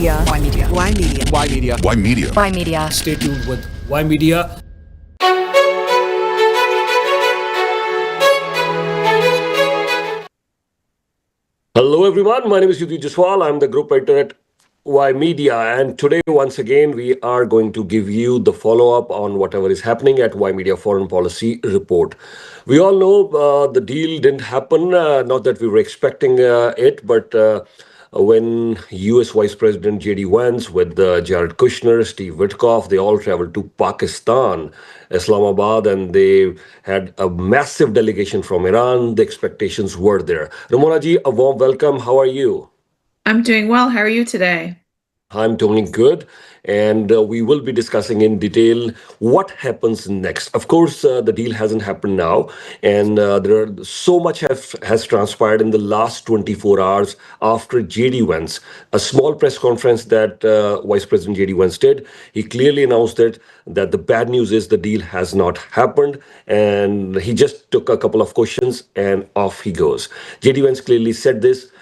Media. Y Media. Y Media. Y Media. Y Media. Y Media. Stay tuned with Y Media. Hello everyone, my name is Yudhi Jaswal. I'm the group editor at Y Media, and today once again we are going to give you the follow-up on whatever is happening at Y Media Foreign Policy Report. We all know the deal didn't happen, not that we were expecting it, but when US Vice President J.D. Vance with Jared Kushner, Steve Witkoff, they all traveled to Pakistan, Islamabad, and they had a massive delegation from Iran. The expectations were there. Ramona ji, a warm welcome. How are you? I'm doing well. How are you today? I'm doing good, and we will be discussing in detail what happens next. Of course, the deal hasn't happened now, and there are so much has transpired in the last 24 hours after JD Vance, a small press conference that Vice President JD Vance did. He clearly announced that the bad news is the deal has not happened, and he just took a couple of questions and off he goes. JD Vance clearly said this.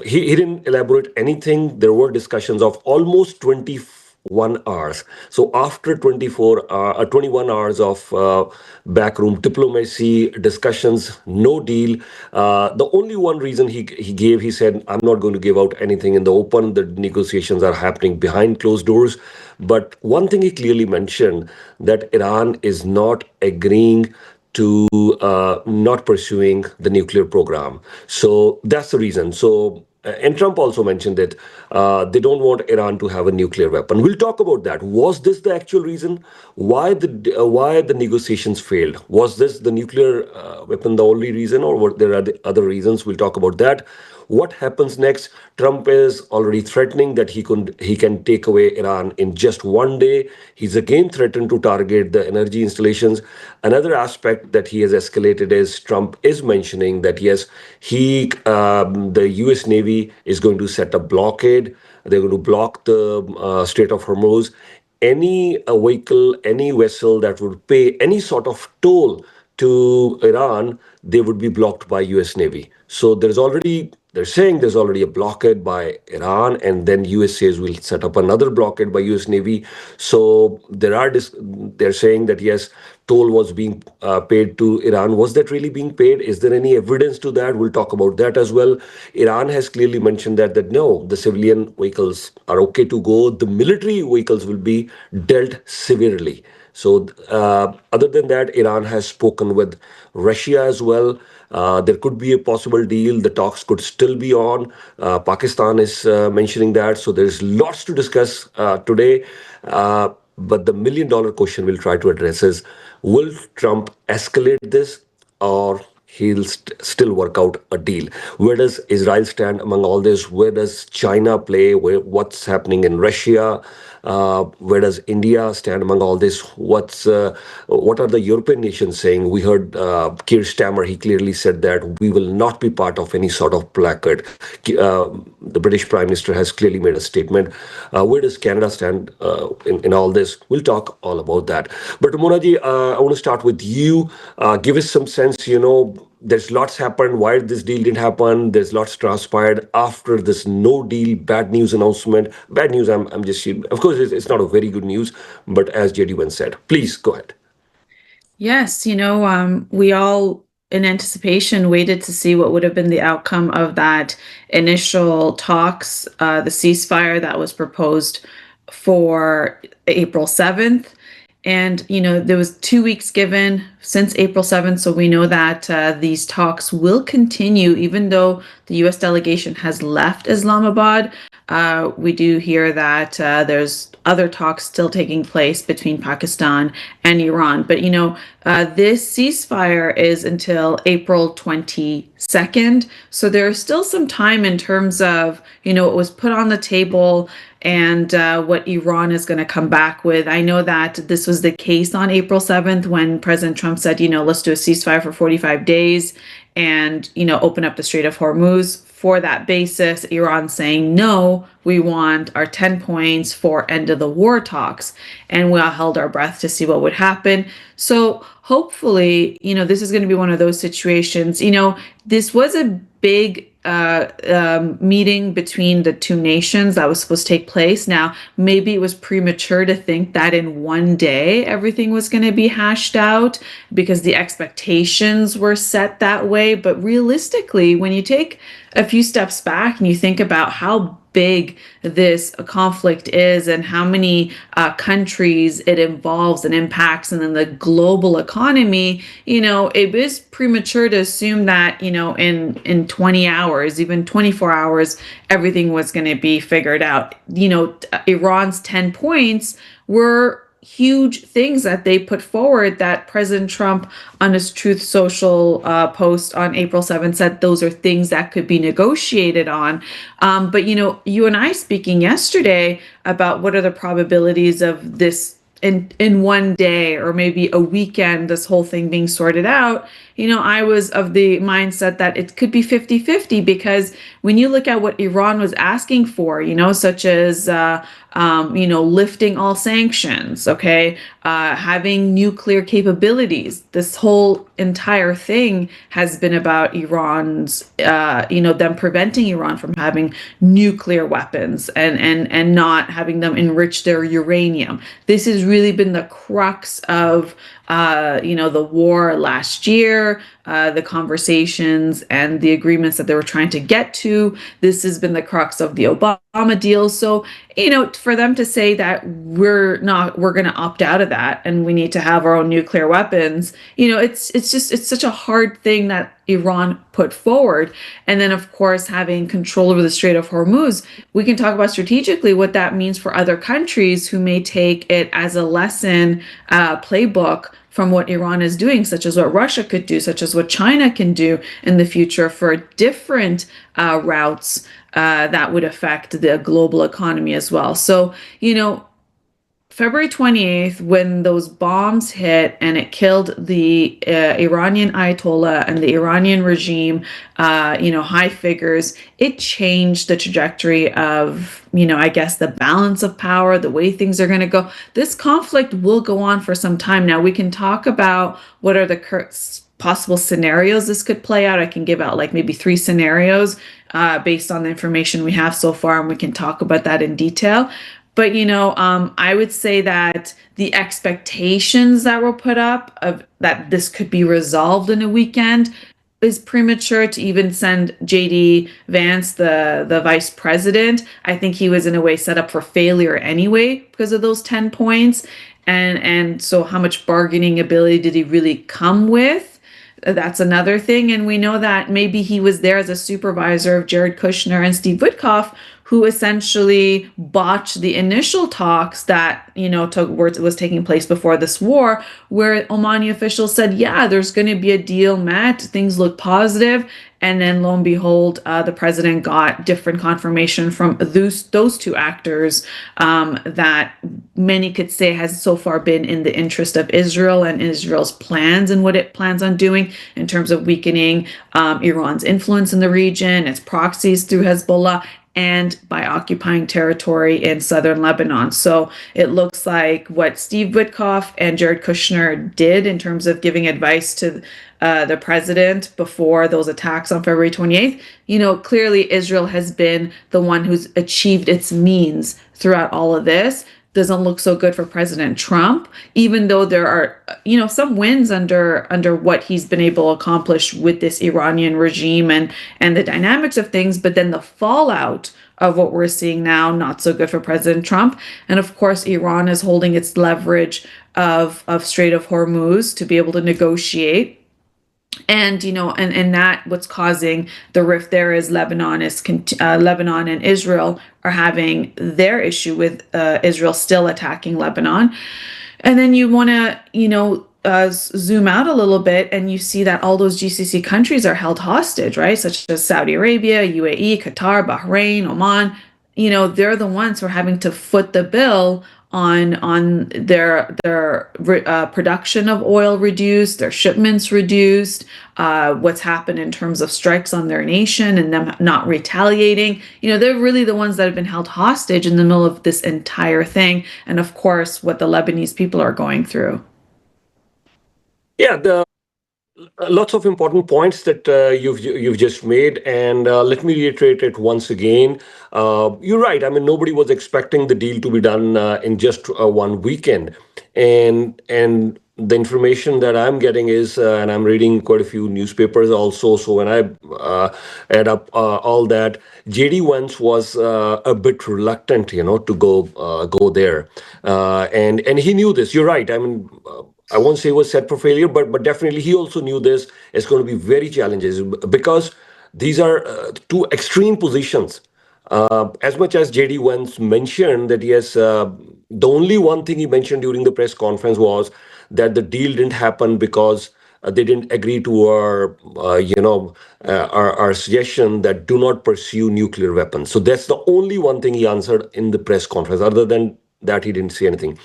He didn't elaborate anything. There were discussions of almost 21 hours. So after 21 hours of backroom diplomacy, discussions, no deal. The only one reason he gave, he said, I'm not going to give out anything in the open. The negotiations are happening behind closed doors. But one thing he clearly mentioned, that Iran is not agreeing to not pursuing the nuclear program. So that's the reason. So, and Trump also mentioned that they don't want Iran to have a nuclear weapon. We'll talk about that. Was this the actual reason why the negotiations failed? Was this the nuclear weapon the only reason, or were there other reasons? We'll talk about that. What happens next? Trump is already threatening that he can take away Iran in just one day. He's again threatened to target the energy installations. Another aspect that he has escalated is Trump is mentioning that yes, the U.S. Navy is going to set a blockade. They're going to block the Strait of Hormuz. Any vehicle, any vessel that would pay any sort of toll to Iran, they would be blocked by U.S. Navy. So they're saying there's already a blockade by Iran, and then US says we'll set up another blockade by US Navy. So they're saying that yes, toll was being paid to Iran. Was that really being paid? Is there any evidence to that? We'll talk about that as well. Iran has clearly mentioned that no, the civilian vehicles are okay to go. The military vehicles will be dealt severely. So other than that, Iran has spoken with Russia as well. There could be a possible deal. The talks could still be on. Pakistan is mentioning that. So there's lots to discuss today. But the million-dollar question we'll try to address is, will Trump escalate this, or he'll still work out a deal? Where does Israel stand among all this? Where does China play? What's happening in Russia? Where does India stand among all this? What are the European nations saying? We heard Keir Starmer, he clearly said that we will not be part of any sort of placard. The British Prime Minister has clearly made a statement. Where does Canada stand in all this? We'll talk all about that. But Monaji, I want to start with you. Give us some sense, there's lots happened. Why this deal didn't happen? There's lots transpired after this no deal, bad news announcement. Bad news, I'm just, of course, it's not a very good news, but as JD Vance said, please go ahead. Yes, we all in anticipation waited to see what would have been the outcome of that initial talks, the ceasefire that was proposed for April 7th. And, there was 2 weeks given since April 7th. So we know that these talks will continue, even though the U.S. delegation has left Islamabad. We do hear that there's other talks still taking place between Pakistan and Iran. But, this ceasefire is until April 22nd. So there's still some time in terms of, it was put on the table and what Iran is going to come back with. I know that this was the case on April 7th when President Trump said, let's do a ceasefire for 45 days and, open up the Strait of Hormuz. For that basis, Iran saying, no, we want our 10 points for end of the war talks. And we all held our breath to see what would happen. So hopefully, this is going to be one of those situations. This was a big meeting between the two nations that was supposed to take place. Now, maybe it was premature to think that in one day everything was going to be hashed out because the expectations were set that way. But realistically, when you take a few steps back and you think about how big this conflict is and how many countries it involves and impacts, and then the global economy, it is premature to assume that, in 20 hours, even 24 hours, everything was going to be figured out. Iran's 10 points were huge things that they put forward that President Trump on his Truth Social post on April 7th said those are things that could be negotiated on. But you and I speaking yesterday about what are the probabilities of this in one day or maybe a weekend, this whole thing being sorted out. I was of the mindset that it could be 50-50, because when you look at what Iran was asking for, such as lifting all sanctions, okay, having nuclear capabilities. This whole entire thing has been about Iran's, them preventing Iran from having nuclear weapons and not having them enrich their uranium. This has really been the crux of the war last year, the conversations and the agreements that they were trying to get to. This has been the crux of the Obama deal. So, for them to say that we're going to opt out of that and we need to have our own nuclear weapons, it's such a hard thing that Iran put forward. And then, of course, having control over the Strait of Hormuz, we can talk about strategically what that means for other countries who may take it as a lesson playbook from what Iran is doing, such as what Russia could do, such as what China can do in the future for different routes that would affect the global economy as well. So, February 28th, when those bombs hit and it killed the Iranian Ayatollah and the Iranian regime, high figures, it changed the trajectory of, I guess, the balance of power, the way things are going to go. This conflict will go on for some time. Now, we can talk about what are the possible scenarios this could play out. I can give out like maybe 3 scenarios based on the information we have so far, and we can talk about that in detail. But, I would say that the expectations that were put up of that this could be resolved in a weekend is premature to even send JD Vance, the vice president. I think he was in a way set up for failure anyway because of those 10 points. And so how much bargaining ability did he really come with? That's another thing. And we know that maybe he was there as a supervisor of Jared Kushner and Steve Witkoff, who essentially botched the initial talks that, was taking place before this war, where Omani officials said, yeah, there's going to be a deal met, things look positive. And then lo and behold, the president got different confirmation from those 2 actors that many could say has so far been in the interest of Israel and Israel's plans and what it plans on doing in terms of weakening Iran's influence in the region, its proxies through Hezbollah, and by occupying territory in southern Lebanon. So it looks like what Steve Witkoff and Jared Kushner did in terms of giving advice to the president before those attacks on February 28th, clearly Israel has been the one who's achieved its means throughout all of this. Doesn't look so good for President Trump, even though there are, some wins under what he's been able to accomplish with this Iranian regime and the dynamics of things. But then the fallout of what we're seeing now, not so good for President Trump. And of course, Iran is holding its leverage of Strait of Hormuz to be able to negotiate. And and that what's causing the rift there is Lebanon and Israel are having their issue with Israel still attacking Lebanon. And then you want to zoom out a little bit and you see that all those GCC countries are held hostage, right? Such as Saudi Arabia, UAE, Qatar, Bahrain, Oman. They're the ones who are having to foot the bill on their production of oil reduced, their shipments reduced, what's happened in terms of strikes on their nation and them not retaliating. They're really the ones that have been held hostage in the middle of this entire thing. And of course, what the Lebanese people are going through. Yeah, Lots of important points that you've just made, and let me reiterate it once again. You're right. I mean, nobody was expecting the deal to be done in just one weekend, and the information that I'm getting is, and I'm reading quite a few newspapers also. So when I add up all that, JD Vance was a bit reluctant, to go there, and he knew this. You're right. I mean. I won't say it was set for failure, but definitely he also knew this is going to be very challenges because these are two extreme positions. As much as JD once mentioned that yes, the only one thing he mentioned during the press conference was that the deal didn't happen because they didn't agree to our suggestion that do not pursue nuclear weapons. So that's the only one thing he answered in the press conference. Other than that, he didn't say anything.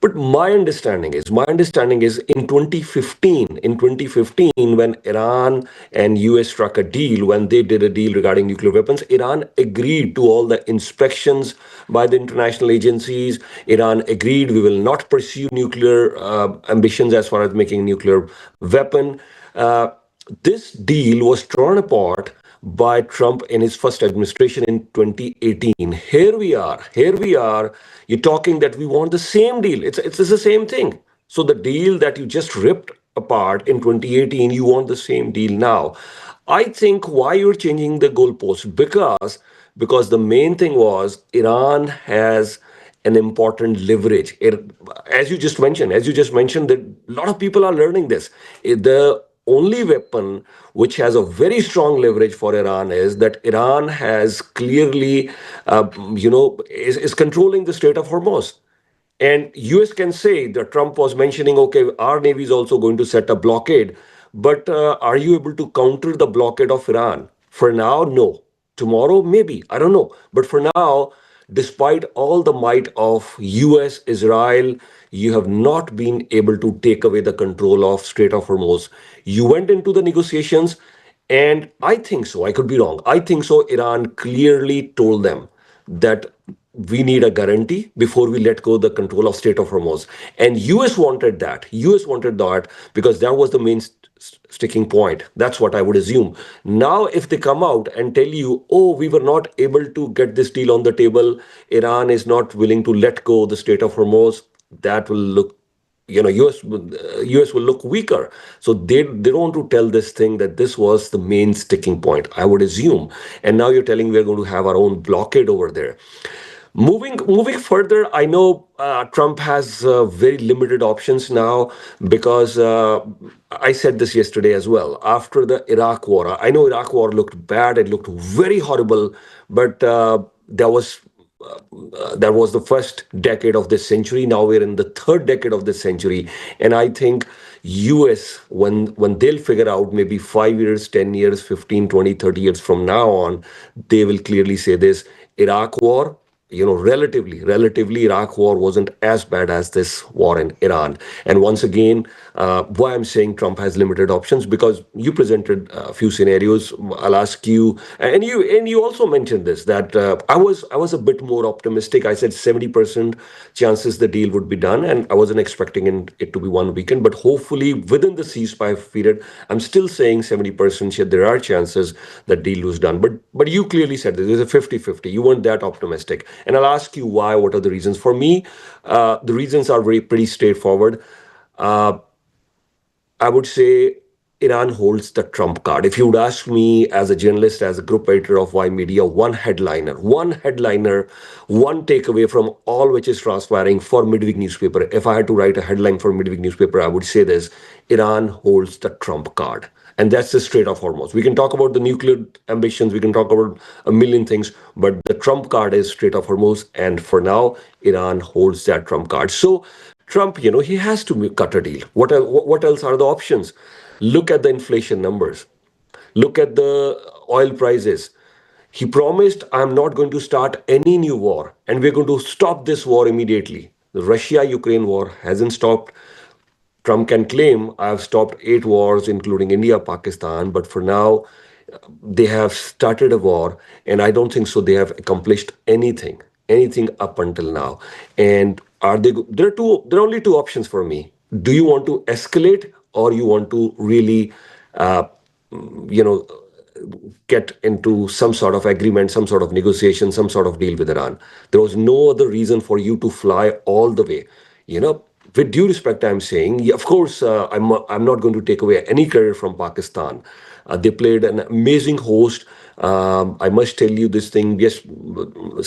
But my understanding is in 2015, when Iran and US struck a deal, when they did a deal regarding nuclear weapons, Iran agreed to all the inspections by the international agencies. Iran agreed we will not pursue nuclear ambitions as far as making nuclear weapon. Uh, this deal was torn apart by Trump in his first administration in 2018. Here we are. You're talking that we want the same deal. It's the same thing. So the deal that you just ripped apart in 2018, you want the same deal now. I think why you're changing the goalpost because the main thing was Iran has an important leverage. As you just mentioned, that a lot of people are learning this. The only weapon which has a very strong leverage for Iran is that Iran has clearly, is controlling the Strait of Hormuz. And US can say that Trump was mentioning, okay, our navy is also going to set a blockade. But are you able to counter the blockade of Iran? For now, no. Tomorrow, maybe. I don't know. But for now, despite all the might of US, Israel, you have not been able to take away the control of Strait of Hormuz. You went into the negotiations, and I think so. I could be wrong. I think so. Iran clearly told them that we need a guarantee before we let go the control of Strait of Hormuz. And US wanted that. US wanted that because that was the main sticking point. That's what I would assume. Now, if they come out and tell you, oh, we were not able to get this deal on the table, Iran is not willing to let go the Strait of Hormuz, that will look, US will look weaker. So they don't want to tell this thing that this was the main sticking point, I would assume. And now you're telling we're going to have our own blockade over there. Moving further, I know Trump has very limited options now because I said this yesterday as well. After the Iraq War, I know Iraq War looked bad; it looked very horrible, but that was the first decade of this century. Now we're in the third decade of this century, and I think US, when they'll figure out maybe 5 years, 10 years, 15, 20, 30 years from now on, they will clearly say this: Iraq War, relatively Iraq war wasn't as bad as this war in Iran. And once again, why I'm saying Trump has limited options, because you presented a few scenarios. I'll ask you, and you also mentioned this, that I was a bit more optimistic. I said 70% chances the deal would be done, and I wasn't expecting it to be one weekend, but hopefully within the ceasefire period, I'm still saying 70% there are chances that deal was done. But you clearly said that there's a 50-50. You weren't that optimistic. And I'll ask you why, what are the reasons? For me, the reasons are pretty straightforward. Uh, I would say Iran holds the trump card. If you would ask me as a journalist, as a group editor of Y Media, one headliner, one takeaway from all which is transpiring for midweek newspaper. If I had to write a headline for midweek newspaper, I would say this: Iran holds the trump card. And that's the Strait of Hormuz. We can talk about the nuclear ambitions, we can talk about a million things, but the trump card is Strait of Hormuz. And for now, Iran holds that trump card. So Trump, he has to cut a deal. What else are the options? Look at the inflation numbers. Look at the oil prices. He promised, I'm not going to start any new war, and we're going to stop this war immediately. The Russia Ukraine war hasn't stopped. Trump can claim, I have stopped 8 wars, including India, Pakistan, but for now, they have started a war, and I don't think so. They have accomplished anything up until now. And are they? There are only two options for me. Do you want to escalate, or you want to really, uh, you know, get into some sort of agreement, some sort of negotiation, some sort of deal with Iran. There was no other reason for you to fly all the way. You know, with due respect, I'm saying, yeah, of course, I'm not going to take away any credit from Pakistan. They played an amazing host. I must tell you this thing. Yes,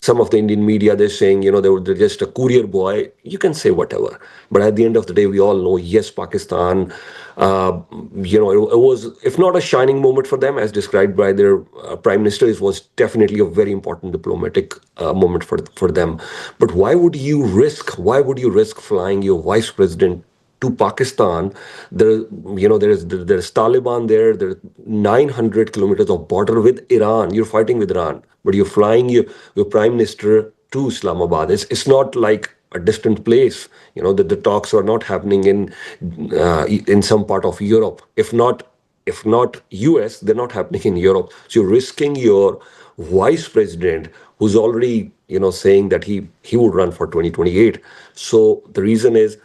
some of the Indian media, they're saying, they're just a courier boy. You can say whatever, but at the end of the day, we all know, yes, Pakistan. It was, if not a shining moment for them, as described by their prime minister, it was definitely a very important diplomatic moment for them. But why would you risk? Why would you risk flying your vice president to Pakistan? There's Taliban there. There's 900 kilometers of border with Iran. You're fighting with Iran, but you're flying your prime minister to Islamabad. It's not like a distant place. That the talks are not happening in some part of Europe. If not US, they're not happening in Europe. So you're risking your vice president, who's already saying that he would run for 2028. So the reason is,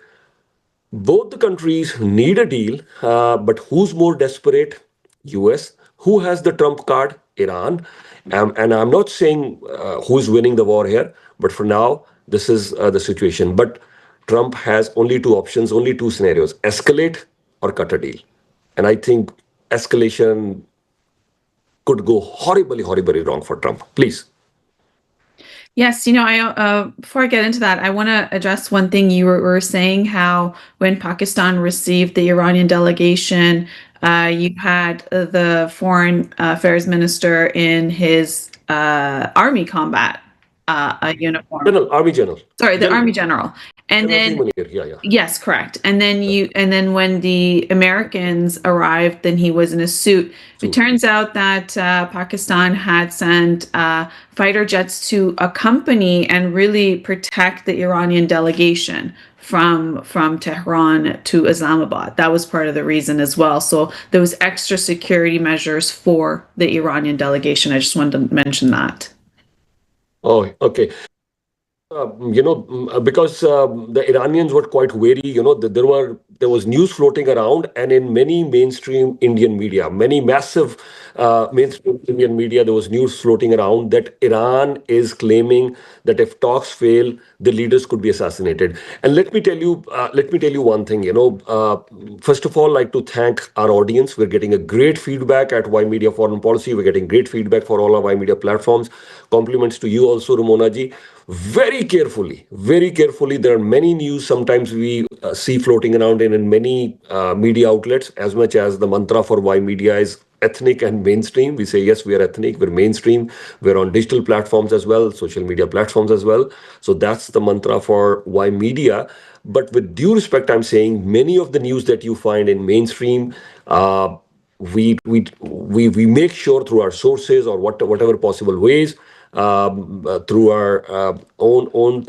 both the countries need a deal, but who's more desperate? US. Who has the trump card? Iran. And I'm not saying who's winning the war here, but for now, this is the situation. But Trump has only two options, only two scenarios: escalate or cut a deal. And I think escalation could go horribly, horribly wrong for Trump. Please. Yes, before I get into that, I want to address one thing you were saying, how when Pakistan received the Iranian delegation, you had the foreign affairs minister in his army combat uniform. Army general. Sorry, the army general. And General then Munir, yeah. yes, correct. And then when the Americans arrived, then he was in a suit. It turns out that Pakistan had sent fighter jets to accompany and really protect the Iranian delegation from Tehran to Islamabad. That was part of the reason as well. So there was extra security measures for the Iranian delegation. I just wanted to mention that. Oh, okay. Because the Iranians were quite wary. There was news floating around, and in many mainstream Indian media, many massive mainstream Indian media, there was news floating around that Iran is claiming that if talks fail, the leaders could be assassinated. And let me tell you one thing. First of all, I'd like to thank our audience. We're getting a great feedback at Y Media Foreign Policy. We're getting great feedback for all our Y Media platforms. Compliments to you also, Ramona ji. Very carefully, there are many news sometimes we see floating around in many media outlets. As much as the mantra for Y Media is ethnic and mainstream, we say, yes, we are ethnic, we're mainstream, we're on digital platforms as well, social media platforms as well. So that's the mantra for Y Media. But with due respect, I'm saying many of the news that you find in mainstream, we make sure through our sources or whatever possible ways, through our own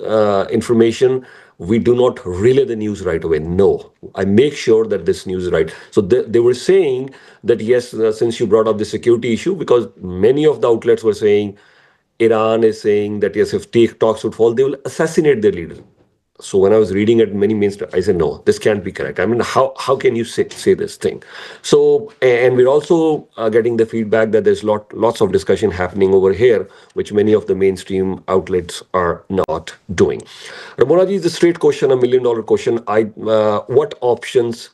information, we do not relay the news right away. No, I make sure that this news is right. So they were saying that, yes, since you brought up the security issue, because many of the outlets were saying, Iran is saying that, yes, if talks would fall, they will assassinate their leader. So when I was reading it, many mainstream, I said, no, this can't be correct. I mean, how can you say this thing? So, and we're also getting the feedback that there's lots of discussion happening over here, which many of the mainstream outlets are not doing. Ramona ji, is a straight question, $1 million question. What options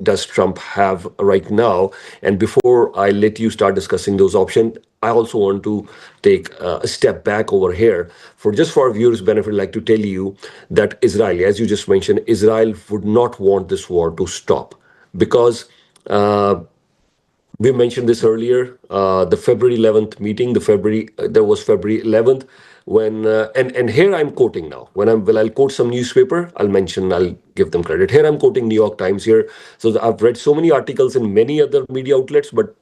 does Trump have right now? And before I let you start discussing those options, I also want to take a step back over here. For our viewers' benefit, I'd like to tell you that Israel, as you just mentioned, Israel would not want this war to stop, because we mentioned this earlier, the February 11th meeting, there was February 11th, when, and here I'm quoting now, I'll quote some newspaper, I'll give them credit. Here I'm quoting New York Times here. So I've read so many articles in many other media outlets, but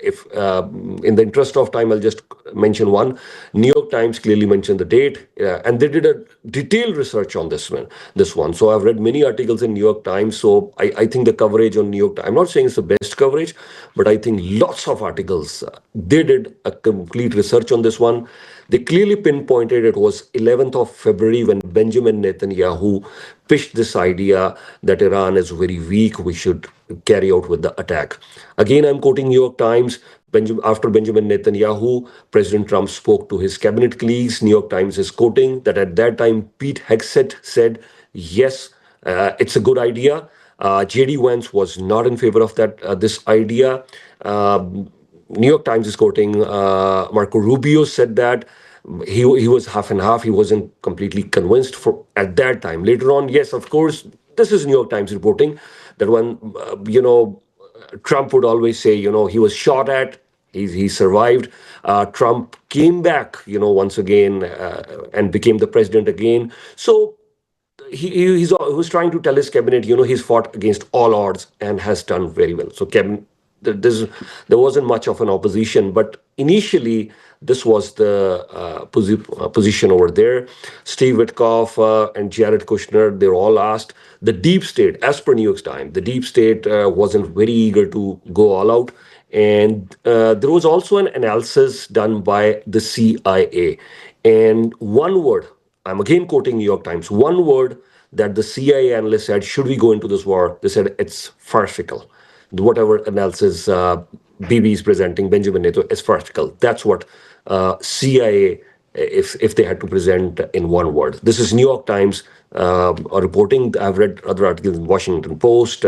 if in the interest of time, I'll just mention one. New York Times clearly mentioned the date, and they did a detailed research on this one. So I've read many articles in New York Times. So I think the coverage on New York Times, I'm not saying it's the best coverage, but I think lots of articles, they did a complete research on this one. They clearly pinpointed it was 11th of February when Benjamin Netanyahu pitched this idea that Iran is very weak, we should carry out with the attack. Again, I'm quoting New York Times. After Benjamin Netanyahu, President Trump spoke to his cabinet colleagues. New York Times is quoting that at that time, Pete Hegseth said, yes, it's a good idea. J.D. Vance was not in favor of that this idea. New York Times is quoting Marco Rubio said that he was half and half. He wasn't completely convinced for at that time. Later on, yes, of course, this is New York Times reporting that when Trump would always say, he was shot at, he survived. Trump came back, once again and became the president again. So he was trying to tell his cabinet, he's fought against all odds and has done very well. So cabinet, there wasn't much of an opposition, but initially this was the position over there. Steve Witkoff and Jared Kushner, they're all asked. The deep state, as per New York Times, the deep state wasn't very eager to go all out. And there was also an analysis done by the CIA. And one word, I'm again quoting New York Times, one word that the CIA analyst said, should we go into this war? They said it's farcical. Whatever analysis Bibi is presenting, Benjamin Netanyahu, is farcical. That's what CIA, if they had to present in one word. This is New York Times reporting. I've read other articles in Washington Post.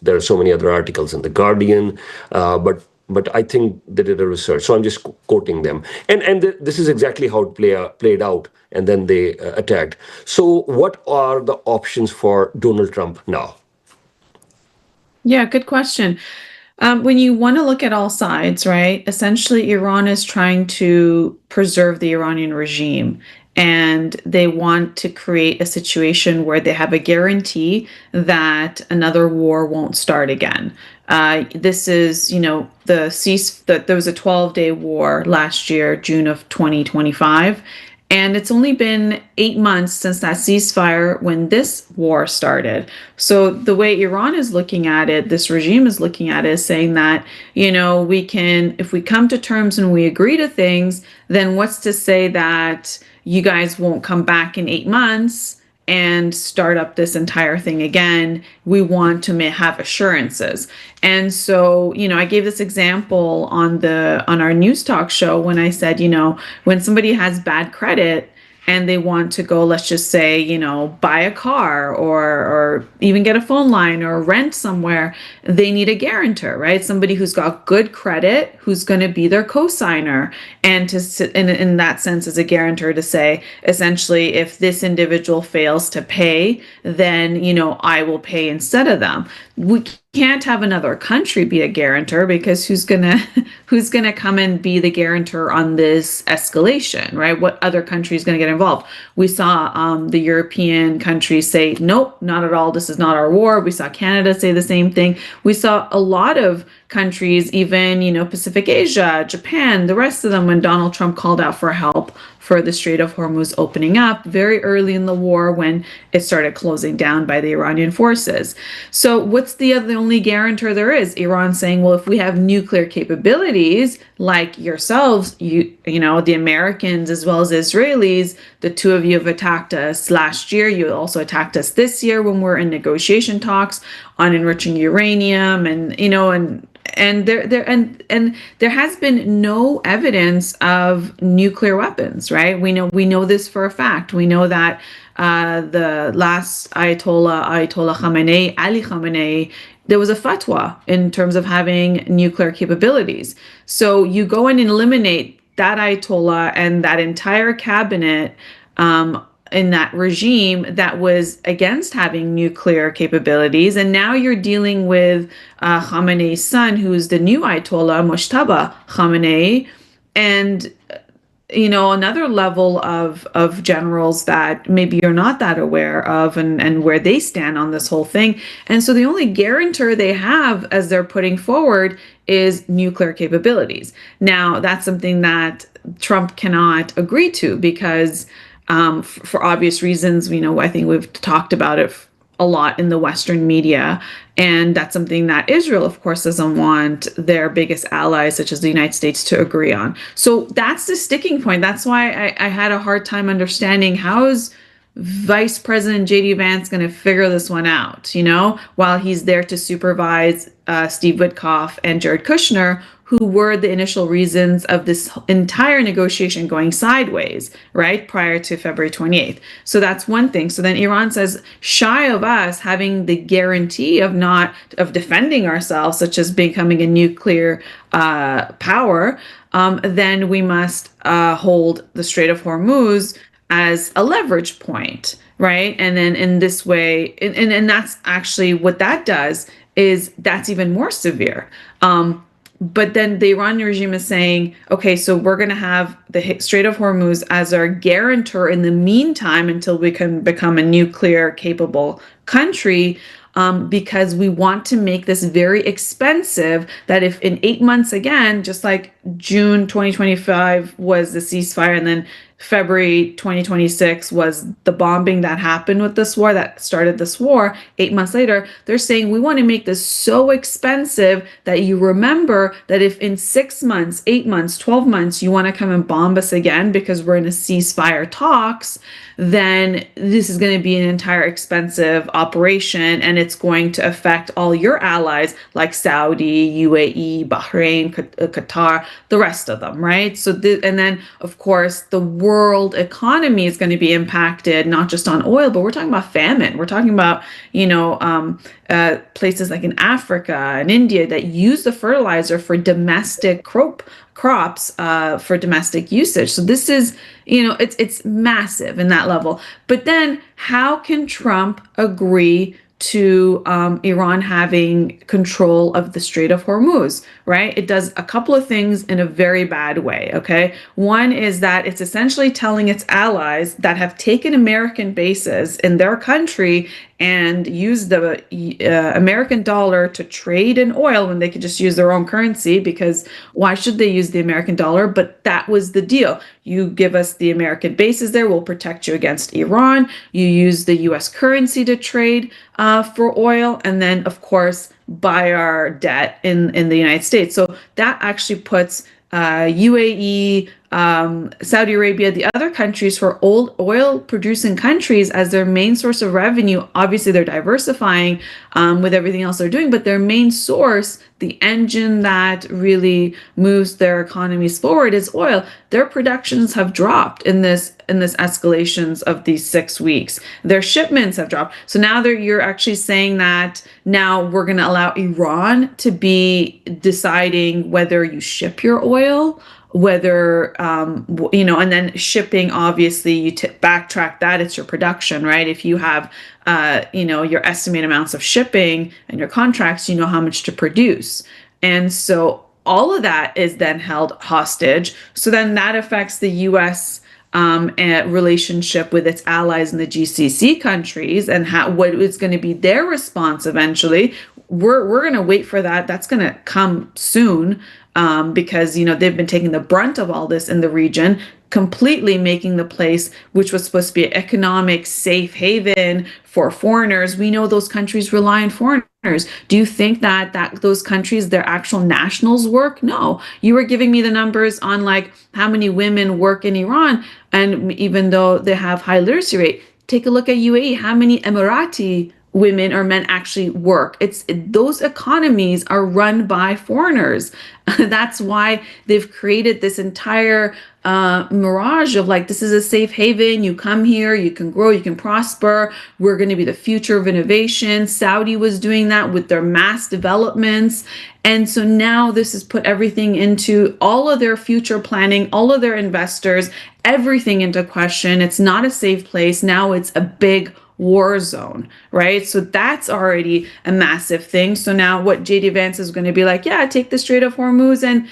There are so many other articles in The Guardian, but I think they did a research. So I'm just quoting them. And this is exactly how it played out. And then they attacked. So what are the options for Donald Trump now? Yeah, good question. When you want to look at all sides, right? Essentially, Iran is trying to preserve the Iranian regime, and they want to create a situation where they have a guarantee that another war won't start again. This is, there was a 12-day war last year, June of 2025. And it's only been 8 months since that ceasefire when this war started. So the way Iran is looking at it, this regime is looking at it, is saying that, we can, if we come to terms and we agree to things, then what's to say that you guys won't come back in 8 months and start up this entire thing again? We want to have assurances. And so, I gave this example on our news talk show when I said, when somebody has bad credit and they want to go, let's just say, buy a car or even get a phone line or rent somewhere, they need a guarantor, right? Somebody who's got good credit, who's going to be their co-signer, and to sit in that sense as a guarantor to say, essentially, if this individual fails to pay, then, I will pay instead of them. We can't have another country be a guarantor, because who's gonna come and be the guarantor on this escalation, right? What other country is gonna get involved? We saw the European countries say, nope, not at all. This is not our war. We saw Canada say the same thing. We saw a lot of countries, even, Pacific Asia, Japan, the rest of them, when Donald Trump called out for help for the Strait of Hormuz opening up very early in the war when it started closing down by the Iranian forces. So what's the only guarantor there is? Iran saying, well, if we have nuclear capabilities like yourselves, the Americans as well as Israelis, the two of you have attacked us last year. You also attacked us this year when we're in negotiation talks on enriching uranium, and there has been no evidence of nuclear weapons, right? We know this for a fact. We know that the last Ayatollah Khamenei, Ali Khamenei, there was a fatwa in terms of having nuclear capabilities. So you go in and eliminate that Ayatollah and that entire cabinet in that regime that was against having nuclear capabilities. And now you're dealing with Khamenei's son, who's the new Ayatollah, Mojtaba Khamenei, and another level of generals that maybe you're not that aware of and where they stand on this whole thing. And so the only guarantor they have as they're putting forward is nuclear capabilities. Now, that's something that Trump cannot agree to because for obvious reasons, I think we've talked about it a lot in the Western media. And that's something that Israel, of course, doesn't want their biggest allies, such as the United States, to agree on. So that's the sticking point. That's why I had a hard time understanding how is Vice President JD Vance going to figure this one out, while he's there to supervise Steve Witkoff and Jared Kushner, who were the initial reasons of this entire negotiation going sideways, right, prior to February 28th. So that's one thing. So then Iran says, shy of us having the guarantee of defending ourselves, such as becoming a nuclear power, then we must hold the Strait of Hormuz as a leverage point, right? And then in this way, and that's actually what that does, is that's even more severe. But then the Iranian regime is saying, okay, so we're going to have the Strait of Hormuz as our guarantor in the meantime until we can become a nuclear capable country. Because we want to make this very expensive, that if in 8 months again, just like June 2025 was the ceasefire, and then February 2026 was the bombing that happened with this war, that started this war, 8 months later, they're saying we want to make this so expensive that you remember that if in 6 months, 8 months, 12 months, you want to come and bomb us again because we're in a ceasefire talks, then this is going to be an entire expensive operation, and it's going to affect all your allies like Saudi, UAE, Bahrain, Qatar, the rest of them, right? So, and then of course the world economy is going to be impacted, not just on oil, but we're talking about famine. We're talking about, places like in Africa and India that use the fertilizer for domestic crops for domestic usage. So this is, it's massive in that level. But then how can Trump agree to Iran having control of the Strait of Hormuz, right? It does a couple of things in a very bad way, okay? One is that it's essentially telling its allies that have taken American bases in their country and used the American dollar to trade in oil when they could just use their own currency, because why should they use the American dollar? But that was the deal. You give us the American bases there, we'll protect you against Iran. You use the US currency to trade for oil, and then of course buy our debt in the United States. So that actually puts UAE, Saudi Arabia, the other countries, for old oil producing countries, as their main source of revenue. Obviously they're diversifying with everything else they're doing, but their main source, the engine that really moves their economies forward, is oil. Their productions have dropped in this escalations of these 6 weeks. Their shipments have dropped. So now you're actually saying that now we're going to allow Iran to be deciding whether you ship your oil, whether and then shipping, obviously you backtrack that, it's your production, right? If you have your estimated amounts of shipping and your contracts, you know how much to produce. And so all of that is then held hostage. So then that affects the US relationship with its allies in the GCC countries, and what is going to be their response eventually. We're going to wait for that. That's going to come soon, because they've been taking the brunt of all this in the region, completely making the place, which was supposed to be an economic safe haven for foreigners. We know those countries rely on foreigners. Do you think that those countries, their actual nationals work? No. You were giving me the numbers on like how many women work in Iran, and even though they have high literacy rate, take a look at UAE. How many Emirati women or men actually work? Those economies are run by foreigners. That's why they've created this entire mirage of like, this is a safe haven. You come here, you can grow, you can prosper. We're going to be the future of innovation. Saudi was doing that with their mass developments. And so now this has put everything into all of their future planning, all of their investors, everything into question. It's not a safe place. Now it's a big war zone, right? So that's already a massive thing. So now what JD Vance is going to be like, yeah, take the Strait of Hormuz and,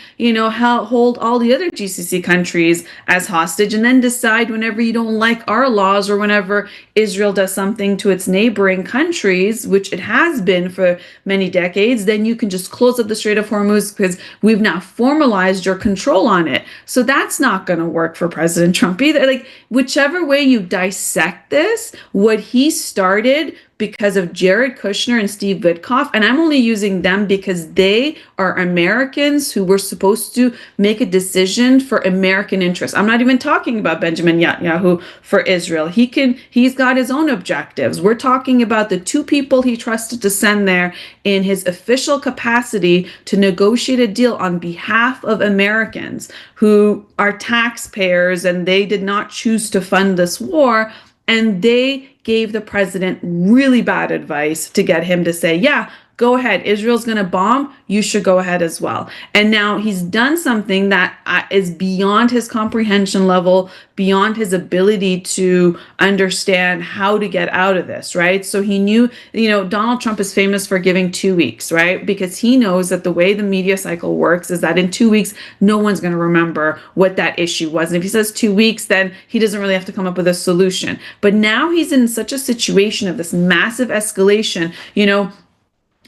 hold all the other GCC countries as hostage, and then decide whenever you don't like our laws, or whenever Israel does something to its neighboring countries, which it has been for many decades, then you can just close up the Strait of Hormuz because we've now formalized your control on it. So that's not going to work for President Trump either. Like, whichever way you dissect this, what he started because of Jared Kushner and Steve Witkoff. And I'm only using them because they are Americans who were supposed to make a decision for American interests. I'm not even talking about Benjamin Netanyahu for Israel. He's got his own objectives. We're talking about the two people he trusted to send there in his official capacity to negotiate a deal on behalf of Americans who are taxpayers, and they did not choose to fund this war. And they gave the president really bad advice to get him to say, yeah, go ahead. Israel's going to bomb. You should go ahead as well. And now he's done something that is beyond his comprehension level, beyond his ability to understand how to get out of this, right? So he knew, Donald Trump is famous for giving 2 weeks, right? Because he knows that the way the media cycle works is that in 2 weeks, no one's going to remember what that issue was. And if he says 2 weeks, then he doesn't really have to come up with a solution. But now he's in such a situation of this massive escalation,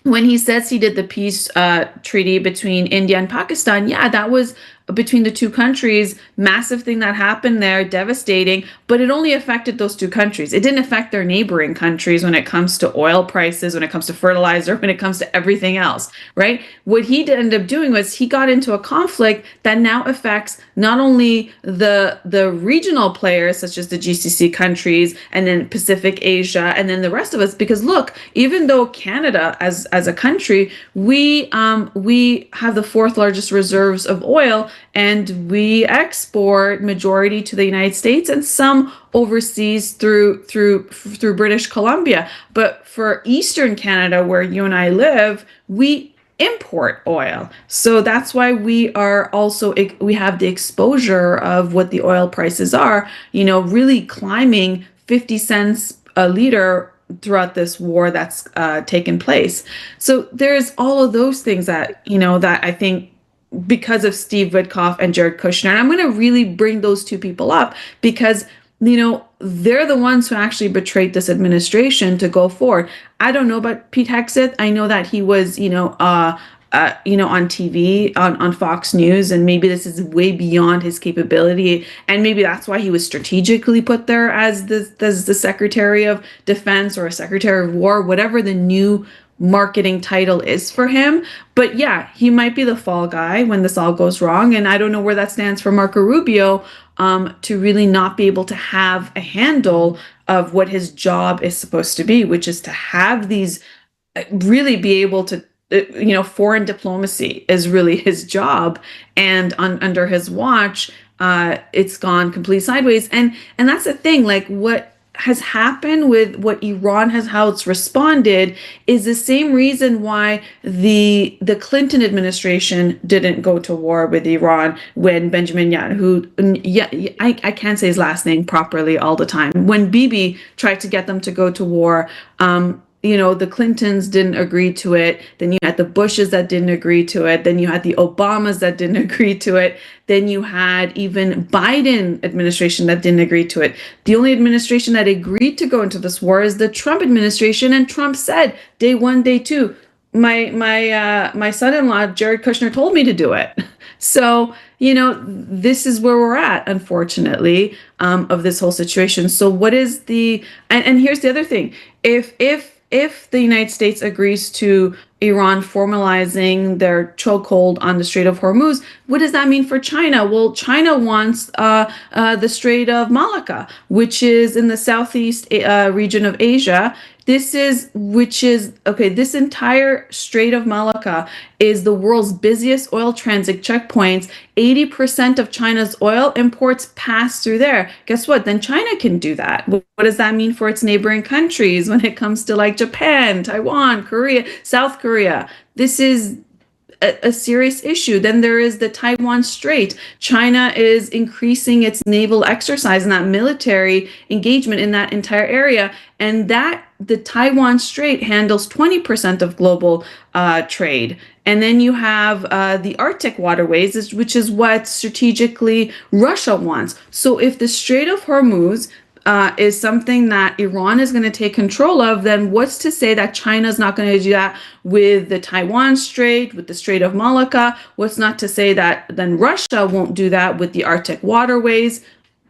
when he says he did the peace treaty between India and Pakistan, yeah, that was between the two countries, massive thing that happened there, devastating, but it only affected those two countries. It didn't affect their neighboring countries when it comes to oil prices, when it comes to fertilizer, when it comes to everything else, right? What he ended up doing was he got into a conflict that now affects not only the regional players, such as the GCC countries, and then Pacific Asia, and then the rest of us, because look, even though Canada as a country, we have the fourth largest reserves of oil, and we export majority to the United States and some overseas through British Columbia. But for Eastern Canada, where you and I live, we import oil. So that's why we have the exposure of what the oil prices are, really climbing 50 cents a liter throughout this war that's taken place. So there's all of those things that, that I think, because of Steve Witkoff and Jared Kushner. And I'm going to really bring those two people up because, they're the ones who actually betrayed this administration to go forward. I don't know about Pete Hegseth. I know that he was, on TV, on Fox News, and maybe this is way beyond his capability. And maybe that's why he was strategically put there as the Secretary of Defense or a Secretary of War, whatever the new marketing title is for him. But yeah, he might be the fall guy when this all goes wrong. And I don't know where that stands for Marco Rubio, to really not be able to have a handle of what his job is supposed to be, which is to have these, really be able to, foreign diplomacy is really his job. And under his watch, it's gone complete sideways. And that's the thing, like what has happened with what Iran how it's responded is the same reason why the Clinton administration didn't go to war with Iran when Benjamin Netanyahu, I can't say his last name properly all the time, when Bibi tried to get them to go to war. The Clintons didn't agree to it. Then you had the Bushes that didn't agree to it. Then you had the Obamas that didn't agree to it. Then you had even Biden administration that didn't agree to it. The only administration that agreed to go into this war is the Trump administration. And Trump said, day one, day two, my son-in-law, Jared Kushner, told me to do it. So, this is where we're at, unfortunately, of this whole situation. So what is and here's the other thing. If the United States agrees to Iran formalizing their chokehold on the Strait of Hormuz, what does that mean for China? Well, China wants the Strait of Malacca, which is in the southeast region of Asia. This entire Strait of Malacca is the world's busiest oil transit checkpoints. 80% of China's oil imports pass through there. Guess what? Then China can do that. What does that mean for its neighboring countries when it comes to like Japan, Taiwan, Korea, South Korea? This is a serious issue. Then there is the Taiwan Strait. China is increasing its naval exercise and that military engagement in that entire area. And the Taiwan Strait handles 20% of global trade. And then you have the Arctic waterways, which is what strategically Russia wants. So if the Strait of Hormuz is something that Iran is going to take control of, then what's to say that China's not going to do that with the Taiwan Strait, with the Strait of Malacca? What's not to say that then Russia won't do that with the Arctic waterways?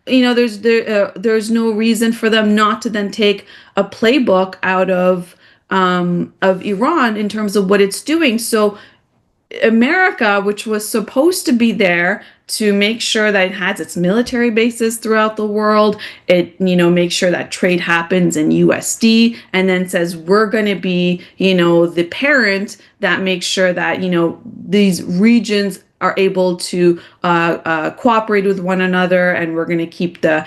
there's no reason for them not to then take a playbook out of Iran in terms of what it's doing. So America, which was supposed to be there to make sure that it has its military bases throughout the world, it makes sure that trade happens in USD, and then says we're going to be the parent that makes sure that these regions are able to cooperate with one another, and we're going to keep the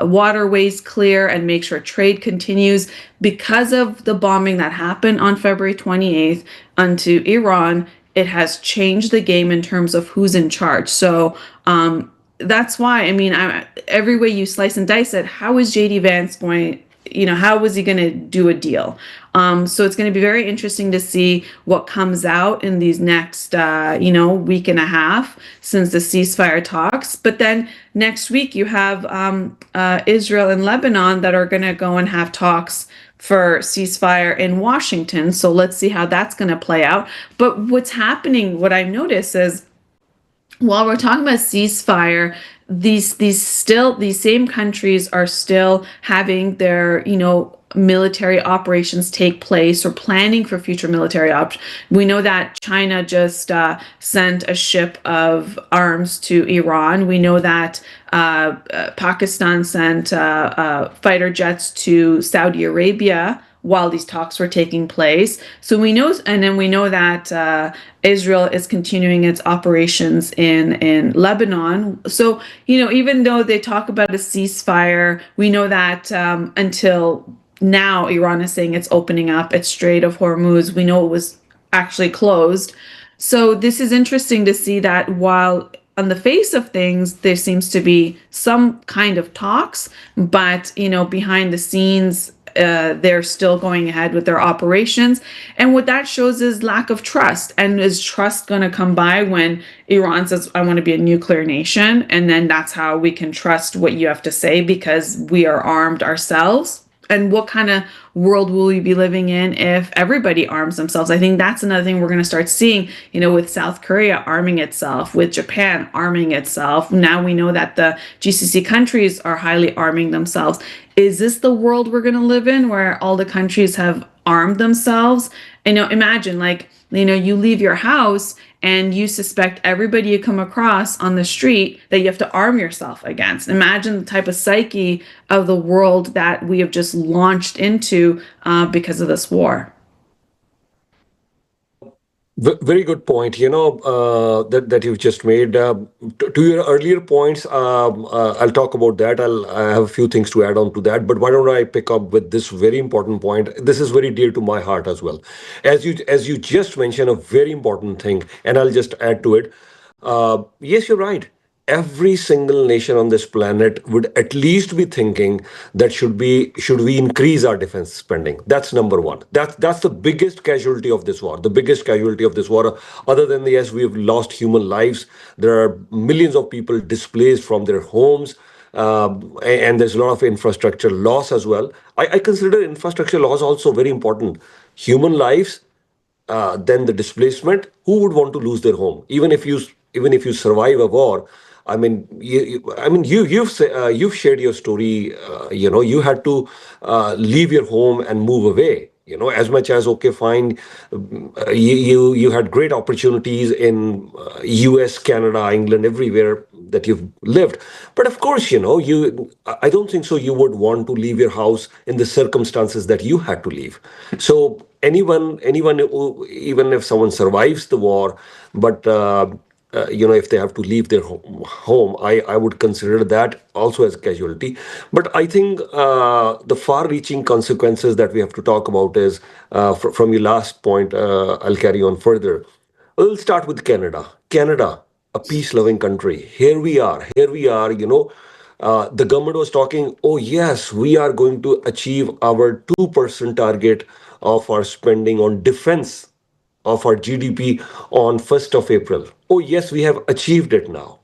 waterways clear and make sure trade continues. Because of the bombing that happened on February 28th onto Iran, it has changed the game in terms of who's in charge. So that's why, every way you slice and dice it, how is JD Vance going? How was he going to do a deal? So it's going to be very interesting to see what comes out in these next, week and a half since the ceasefire talks. But then next week you have Israel and Lebanon that are going to go and have talks for ceasefire in Washington. So let's see how that's going to play out. But what's happening, what I've noticed is, while we're talking about ceasefire, these same countries are still having their military operations take place or planning for future military options. We know that China just sent a ship of arms to Iran. We know that Pakistan sent fighter jets to Saudi Arabia while these talks were taking place. So we know, and then we know that Israel is continuing its operations in Lebanon. So, even though they talk about a ceasefire, we know that until now, Iran is saying it's opening up its Strait of Hormuz. We know it was actually closed. So this is interesting to see that while on the face of things, there seems to be some kind of talks, but, behind the scenes, they're still going ahead with their operations. And what that shows is lack of trust. And is trust going to come by when Iran says, I want to be a nuclear nation? And then that's how we can trust what you have to say because we are armed ourselves. And what kind of world will we be living in if everybody arms themselves? I think that's another thing we're going to start seeing, with South Korea arming itself, with Japan arming itself. Now we know that the GCC countries are highly arming themselves. Is this the world we're going to live in where all the countries have armed themselves? Imagine you leave your house and you suspect everybody you come across on the street that you have to arm yourself against. Imagine the type of psyche of the world that we have just launched into because of this war. Very good point. That you've just made. To your earlier points, I'll talk about that. I have a few things to add on to that. But why don't I pick up with this very important point? This is very dear to my heart as well. As you just mentioned, a very important thing, and I'll just add to it. Yes, you're right. Every single nation on this planet would at least be thinking that should we increase our defense spending? That's number one. That's the biggest casualty of this war. The biggest casualty of this war, other than yes, we have lost human lives. There are millions of people displaced from their homes. And there's a lot of infrastructure loss as well. I consider infrastructure loss also very important. Human lives, then the displacement. Who would want to lose their home? Even if you survive a war, you've shared your story. You had to leave your home and move away. As much as okay, fine. You had great opportunities in U.S., Canada, England, everywhere that you've lived. But of course, I don't think so. You would want to leave your house in the circumstances that you had to leave. So anyone who, even if someone survives the war, but if they have to leave their home, I would consider that also as a casualty. But I think the far-reaching consequences that we have to talk about is, from your last point, I'll carry on further. We'll start with Canada. Canada, a peace-loving country. Here we are. The government was talking, oh yes, we are going to achieve our 2% target of our spending on defense of our GDP on 1st of April. Oh, yes, we have achieved it now.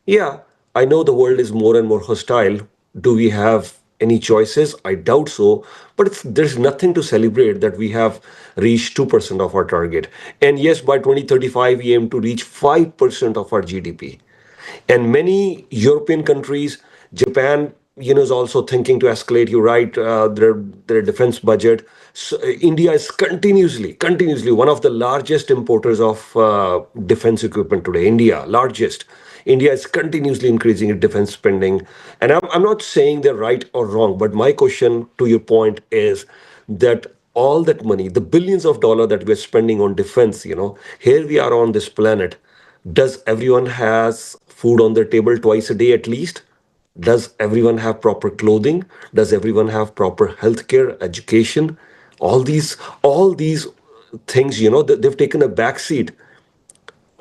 Yeah, I know the world is more and more hostile. Do we have any choices? I doubt so. But there's nothing to celebrate that we have reached 2% of our target. And yes, by 2035, we aim to reach 5% of our GDP. And many European countries, Japan, is also thinking to escalate. You're right, their defense budget. So, India is continuously one of the largest importers of defense equipment today. Largest. India is continuously increasing its defense spending. And I'm not saying they're right or wrong, but my question to your point is that all that money, the billions of dollars that we're spending on defense, here we are on this planet. Does everyone has food on their table twice a day at least? Does everyone have proper clothing? Does everyone have proper healthcare, education? All these things, they've taken a back seat.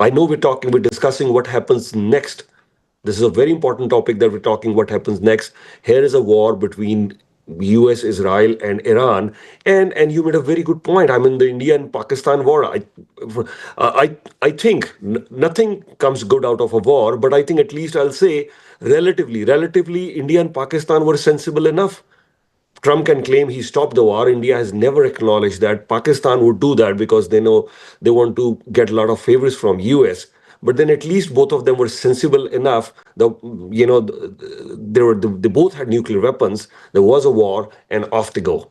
I know we're discussing what happens next. This is a very important topic that we're talking what happens next. Here is a war between US, Israel, and Iran. And you made a very good point. I mean, the India and Pakistan war. I think nothing comes good out of a war, but I think at least I'll say relatively, India and Pakistan were sensible enough. Trump can claim he stopped the war. India has never acknowledged that. Pakistan would do that because they know they want to get a lot of favors from US. But then at least both of them were sensible enough. They both had nuclear weapons. There was a war, and off they go.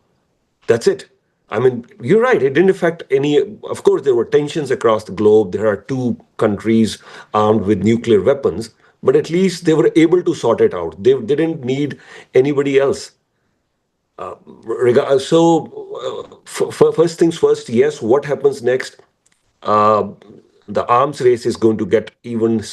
That's it. I mean, you're right. It didn't affect any. Of course, there were tensions across the globe. There are two countries armed with nuclear weapons, but at least they were able to sort it out. They didn't need anybody else. First things first, yes, what happens next? Uh, the arms race is going to get even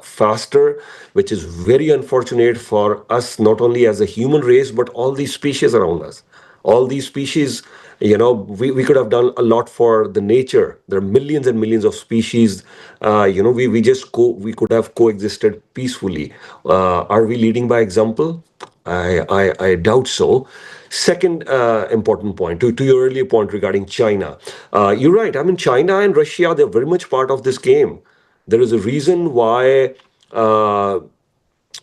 faster, which is very unfortunate for us, not only as a human race, but all these species around us. All these species, we could have done a lot for the nature. There are millions and millions of species. We could have coexisted peacefully. Are we leading by example? I doubt so. Second important point, to your earlier point regarding China. You're right. I mean, China and Russia, they're very much part of this game. There is a reason why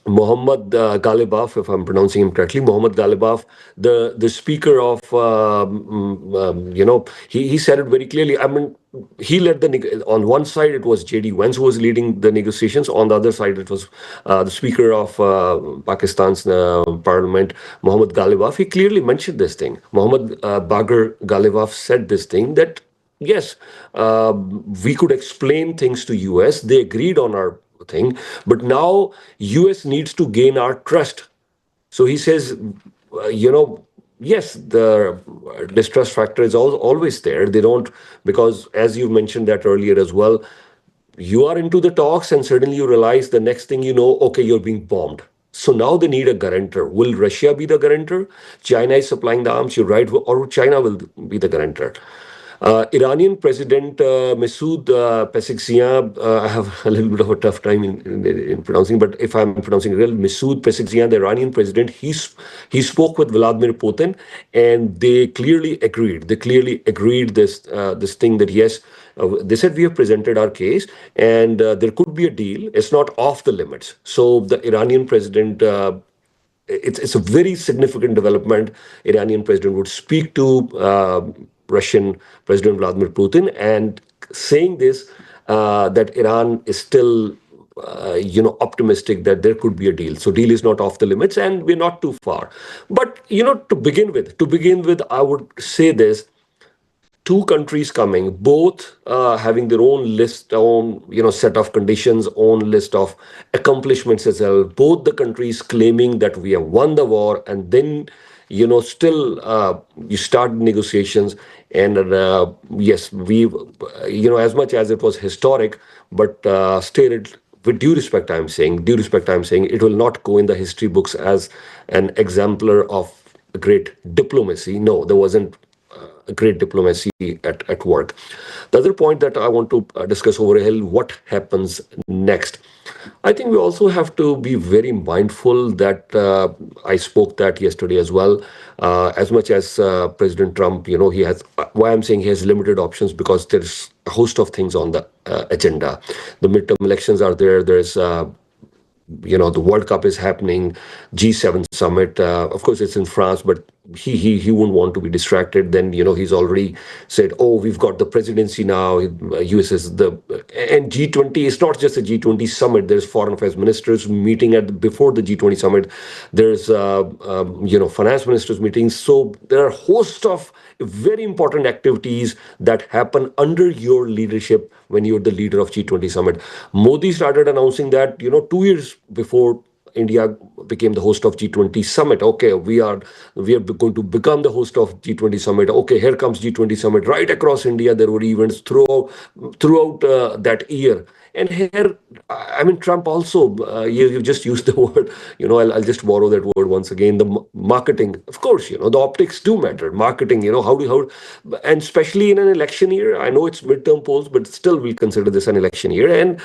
Mohammad Ghalibaf, if I'm pronouncing him correctly, Mohammad Ghalibaf, the speaker of, he said it very clearly. I mean, he led on one side it was J.D. Vance who was leading the negotiations. On the other side it was the speaker of Pakistan's parliament, Mohammad Ghalibaf. He clearly mentioned this thing. Mohammad Bagar Ghalibaf said this thing that yes, we could explain things to US. They agreed on our thing, but now US needs to gain our trust. So he says, yes, the distrust factor is always there. They don't, because as you mentioned that earlier as well, you are into the talks and suddenly you realize the next thing you know, okay, you're being bombed. So now they need a guarantor. Will Russia be the guarantor? China is supplying the arms, you're right, or China will be the guarantor. Iranian President Masoud Pezeshkian, I have a little bit of a tough time in pronouncing, but if I'm pronouncing it well, Masoud Pezeshkian, the Iranian president, he spoke with Vladimir Putin, and they clearly agreed. They clearly agreed this thing that yes, they said we have presented our case, and there could be a deal. It's not off the limits. So the Iranian president. It's a very significant development. Iranian president would speak to Russian President Vladimir Putin and saying this that Iran is still optimistic that there could be a deal. So deal is not off the limits, and we're not too far. But to begin with, I would say this: two countries coming, both having their own list, own set of conditions, own list of accomplishments as well. Both the countries claiming that we have won the war, and then still you start negotiations, and yes, we as much as it was historic, but still with due respect, I'm saying it will not go in the history books as an exemplar of great diplomacy. No, there wasn't a great diplomacy at work. The other point that I want to discuss over here, what happens next? I think we also have to be very mindful that I spoke that yesterday as well. As much as President Trump, he has, why I'm saying he has limited options because there's a host of things on the agenda. The midterm elections are there. There's the World Cup is happening, G7 summit. Of course, it's in France, but he wouldn't want to be distracted. Then he's already said, "Oh, we've got the presidency now." US is the and G20. It's not just a G20 summit. There's foreign affairs ministers meeting before the G20 summit. There's finance ministers meetings. So there are a host of very important activities that happen under your leadership when you're the leader of G20 summit. Modi started announcing that 2 years before India became the host of G20 summit. Okay, we are going to become the host of G20 summit. Okay, here comes G20 summit right across India. There were events throughout that year. And here, I mean, Trump also, you just used the word, I'll just borrow that word once again, the marketing. Of course, the optics do matter. Marketing, and especially in an election year, I know it's midterm polls, but still we'll consider this an election year. And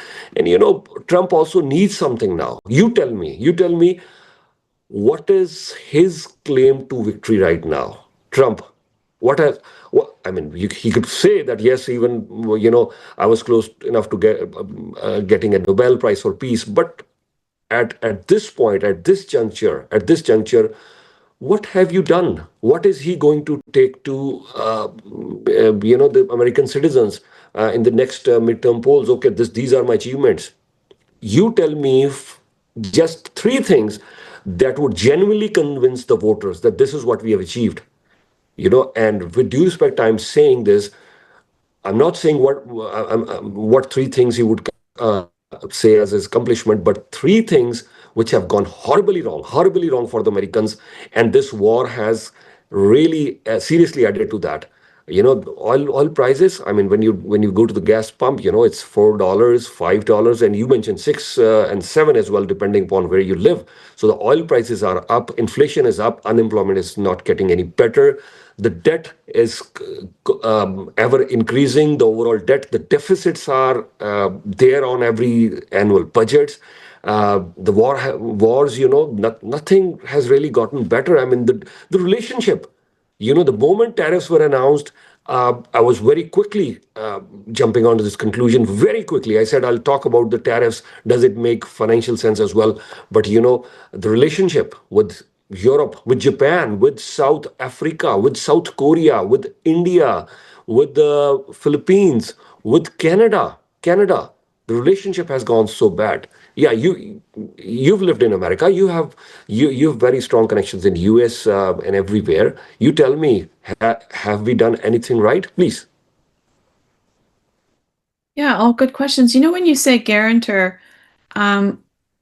Trump also needs something now. You tell me, what is his claim to victory right now? Trump, I mean, he could say that, yes, even I was close enough to getting a Nobel Prize for peace, but at this point, at this juncture, what have you done? What is he going to take to the American citizens in the next midterm polls? Okay, these are my achievements. You tell me just three things that would genuinely convince the voters that this is what we have achieved. And with due respect, I'm saying this. I'm not saying what three things he would say as his accomplishment, but three things which have gone horribly wrong for the Americans, and this war has really seriously added to that. The oil prices. I mean, when you go to the gas pump, it's $4, $5, and you mentioned 6 and 7 as well, depending upon where you live. So the oil prices are up, inflation is up, unemployment is not getting any better. The debt is ever increasing. The overall debt, the deficits are there on every annual budgets. The wars, nothing has really gotten better. I mean, the relationship. The moment tariffs were announced, I was very quickly jumping onto this conclusion. Very quickly, I said, I'll talk about the tariffs. Does it make financial sense as well? But the relationship with Europe, with Japan, with South Africa, with South Korea, with India, with the Philippines, with Canada, the relationship has gone so bad. Yeah, you've lived in America. You have very strong connections in US and everywhere. You tell me, have we done anything right? Please. Yeah, all good questions. When you say guarantor,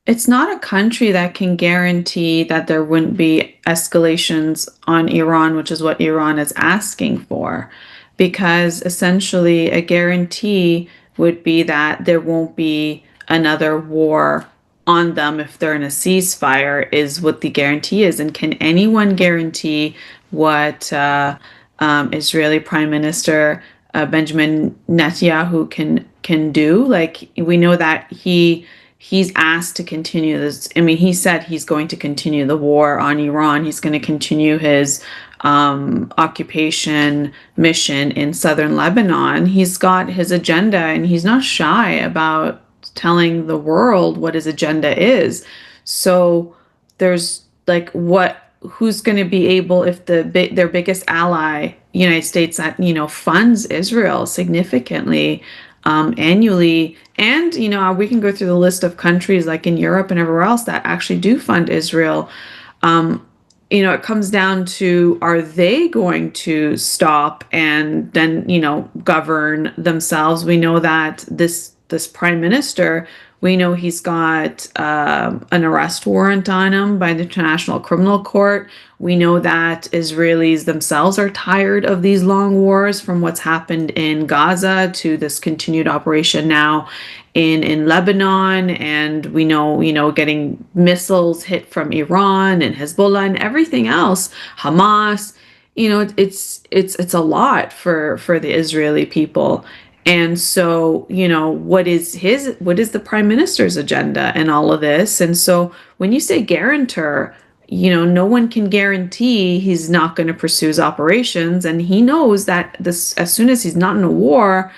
it's not a country that can guarantee that there wouldn't be escalations on Iran, which is what Iran is asking for, because essentially a guarantee would be that there won't be another war on them if they're in a ceasefire, is what the guarantee is. And can anyone guarantee what Israeli Prime Minister Benjamin Netanyahu can do? Like, we know that he's asked to continue this. I mean, he said he's going to continue the war on Iran. He's going to continue his occupation mission in southern Lebanon. He's got his agenda, and he's not shy about telling the world what his agenda is. So there's like, who's going to be able, if their biggest ally, United States, that funds Israel significantly annually, and we can go through the list of countries like in Europe and everywhere else that actually do fund Israel. It comes down to, are they going to stop and then govern themselves? We know that this prime minister, we know he's got an arrest warrant on him by the International Criminal Court. We know that Israelis themselves are tired of these long wars, from what's happened in Gaza to this continued operation now in Lebanon. And we know, getting missiles hit from Iran and Hezbollah and everything else, Hamas. It's a lot for the Israeli people. And so, what is the prime minister's agenda in all of this? And so when you say guarantor, no one can guarantee he's not going to pursue his operations. And he knows that as soon as he's not in a war,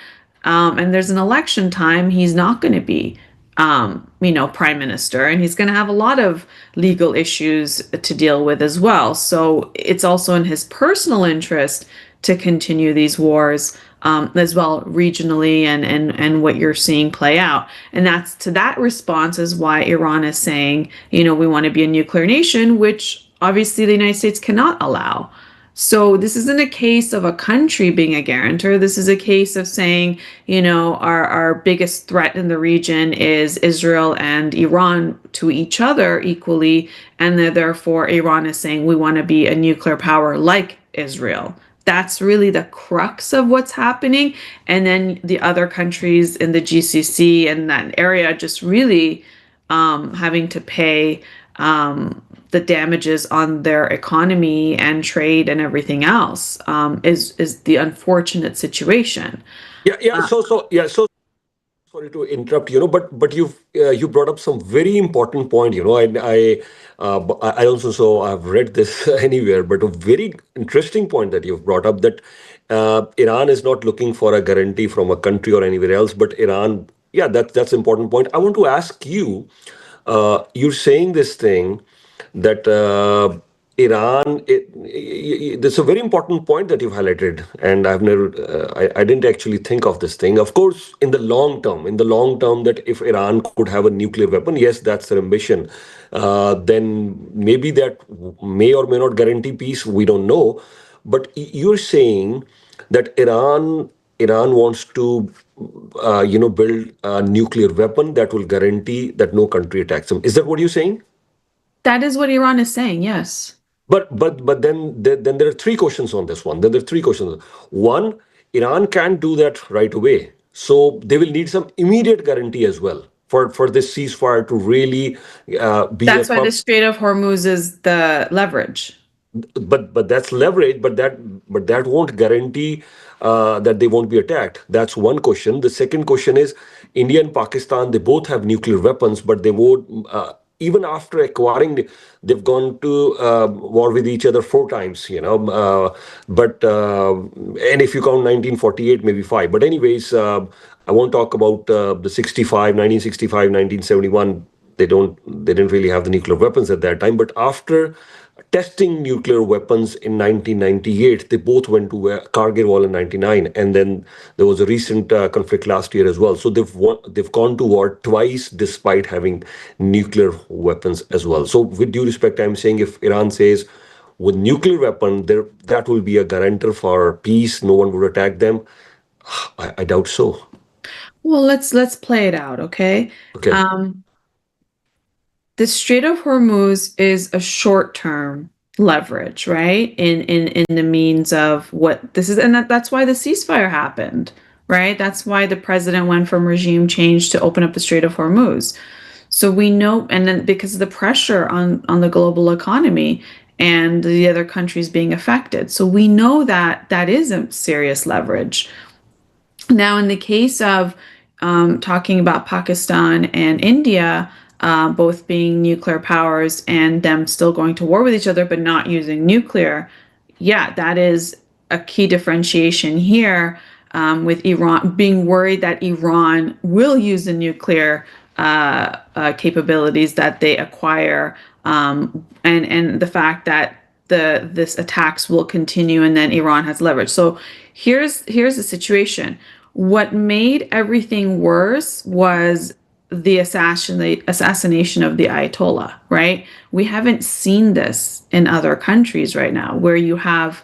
and there's an election time, he's not going to be prime minister, and he's going to have a lot of legal issues to deal with as well. So it's also in his personal interest to continue these wars as well regionally, and what you're seeing play out. And that's to that response is why Iran is saying, we want to be a nuclear nation, which obviously the United States cannot allow. So this isn't a case of a country being a guarantor. This is a case of saying, our biggest threat in the region is Israel and Iran to each other equally. And therefore, Iran is saying we want to be a nuclear power like Israel. That's really the crux of what's happening. And then the other countries in the GCC and that area just really having to pay the damages on their economy and trade and everything else is the unfortunate situation. Yeah. So sorry to interrupt, but you brought up some very important point. I also so I've read this anywhere, but a very interesting point that you've brought up, that Iran is not looking for a guarantee from a country or anywhere else, but Iran. Yeah, that's important point. I want to ask you. You're saying this thing that Iran. That's a very important point that you've highlighted, and I've never. I didn't actually think of this thing. Of course, in the long term, that if Iran could have a nuclear weapon, yes, that's their ambition. Then maybe that may or may not guarantee peace. We don't know, but you're saying that Iran wants to build a nuclear weapon that will guarantee that no country attacks them. Is that what you're saying? That is what Iran is saying, yes. But then there are three questions on this one. Then there are three questions. One, Iran can't do that right away, so they will need some immediate guarantee as well for this ceasefire to really be a That's why the Strait of Hormuz is the leverage. but that's leverage, but that won't guarantee that they won't be attacked. That's one question. The second question is, India and Pakistan, they both have nuclear weapons, but they won't. Even after acquiring, they've gone to war with each other four times. But and if you count 1948, maybe five. But anyways, I won't talk about the 1965, 1971. They didn't really have the nuclear weapons at that time. But after testing nuclear weapons in 1998, they both went to Kargil War in 99, and then there was a recent conflict last year as well. So they've gone to war twice despite having nuclear weapons as well. So with due respect, I'm saying if Iran says with nuclear weapon there that will be a guarantor for peace, no one would attack them, I doubt so. Well, let's play it out, okay? Okay. The Strait of Hormuz is a short-term leverage, right? In the means of what this is, and that's why the ceasefire happened, right? That's why the president went from regime change to open up the Strait of Hormuz. So we know, and then because of the pressure on the global economy and the other countries being affected. So we know that that is a serious leverage. Now, in the case of talking about Pakistan and India, both being nuclear powers and them still going to war with each other, but not using nuclear, yeah, that is a key differentiation here, with Iran being worried that Iran will use the nuclear capabilities that they acquire, and the fact that this attacks will continue, and then Iran has leverage. So here's the situation. What made everything worse was the assassination of the Ayatollah, right? We haven't seen this in other countries right now, where you have,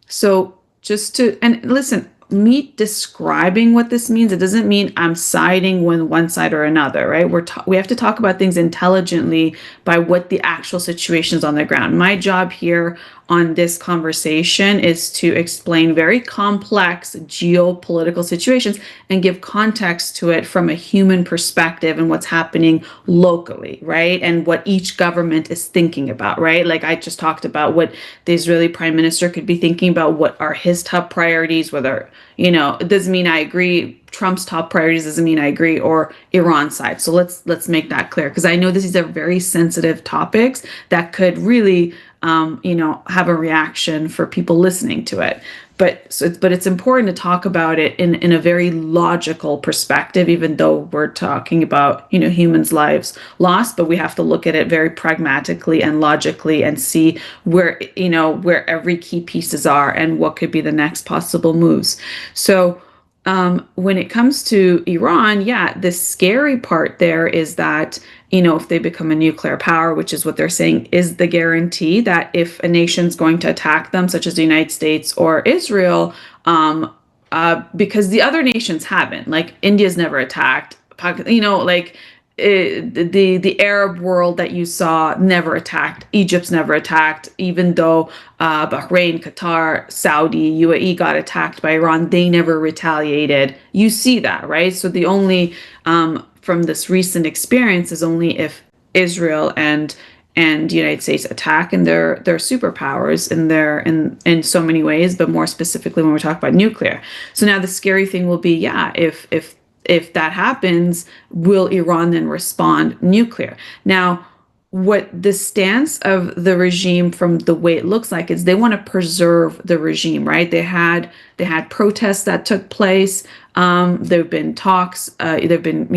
so just to, and listen, me describing what this means, it doesn't mean I'm siding with one side or another, right? We have to talk about things intelligently by what the actual situation is on the ground. My job here on this conversation is to explain very complex geopolitical situations and give context to it from a human perspective and what's happening locally, right? And what each government is thinking about, right? Like I just talked about what the Israeli prime minister could be thinking about, what are his top priorities, whether, it doesn't mean I agree. Trump's top priorities doesn't mean I agree, or Iran's side. So let's make that clear, because I know these are very sensitive topics that could really have a reaction for people listening to it. but it's important to talk about it in a very logical perspective, even though we're talking about, humans' lives lost, but we have to look at it very pragmatically and logically and see where every key pieces are and what could be the next possible moves. So when it comes to Iran, yeah, the scary part there is that, if they become a nuclear power, which is what they're saying is the guarantee that if a nation's going to attack them, such as the United States or Israel, because the other nations haven't, like India's never attacked, the Arab world that you saw never attacked. Egypt's never attacked, even though Bahrain, Qatar, Saudi, UAE got attacked by Iran. They never retaliated. You see that, right? So the only from this recent experience is only if Israel and the United States attack, and they're superpowers in so many ways, but more specifically when we're talking about nuclear. So now the scary thing will be, yeah, if that happens, will Iran then respond nuclear? Now, what the stance of the regime, from the way it looks like, is they want to preserve the regime, right? They had protests that took place. There have been talks. There've been,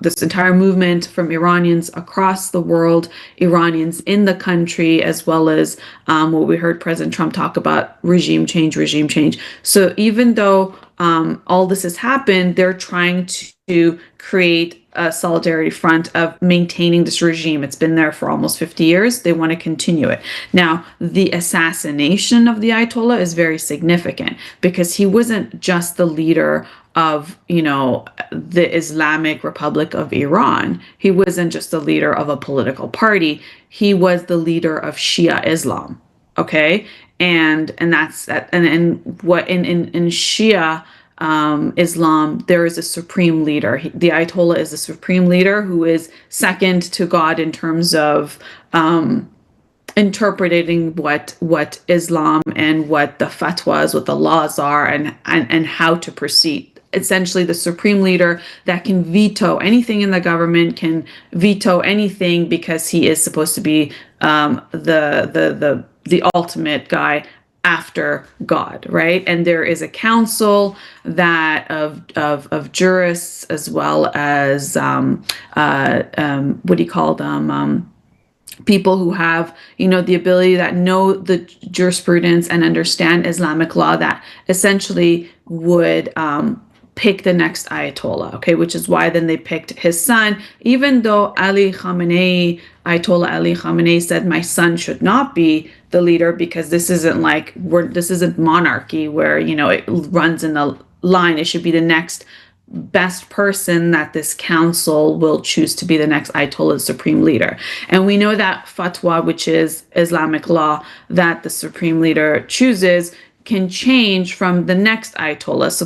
this entire movement from Iranians across the world, Iranians in the country, as well as what we heard President Trump talk about, regime change. So even though all this has happened, they're trying to create a solidarity front of maintaining this regime. It's been there for almost 50 years. They want to continue it. Now, the assassination of the Ayatollah is very significant because he wasn't just the leader of, the Islamic Republic of Iran. He wasn't just the leader of a political party. He was the leader of Shia Islam. Okay. And that's, and what in Shia Islam, there is a supreme leader. The Ayatollah is a supreme leader who is second to God in terms of interpreting what Islam and what the fatwas, what the laws are, and how to proceed. Essentially, the supreme leader that can veto anything in the government, can veto anything, because he is supposed to be the ultimate guy after God, right? And there is a council that of jurists, as well as what do you call them? People who have, the ability, that know the jurisprudence and understand Islamic law, that essentially would pick the next Ayatollah, okay? Which is why then they picked his son, even though Ayatollah Ali Khamenei said, my son should not be the leader, because this isn't this isn't monarchy where, it runs in the line. It should be the next best person that this council will choose to be the next Ayatollah, supreme leader. And we know that fatwa, which is Islamic law, that the supreme leader chooses, can change from the next Ayatollah. So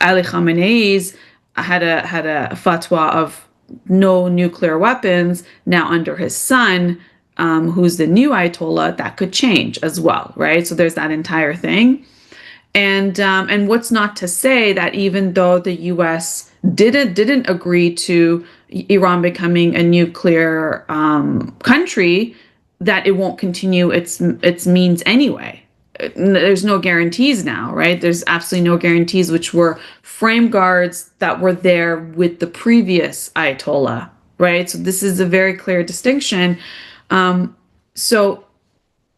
Ali Khamenei's had a fatwa of no nuclear weapons. Now under his son, who's the new Ayatollah, that could change as well, right? So there's that entire thing. And what's not to say that even though the U.S. didn't agree to Iran becoming a nuclear country, that it won't continue its means anyway. There's no guarantees now, right? There's absolutely no guarantees, which were frame guards that were there with the previous Ayatollah, right? So this is a very clear distinction. So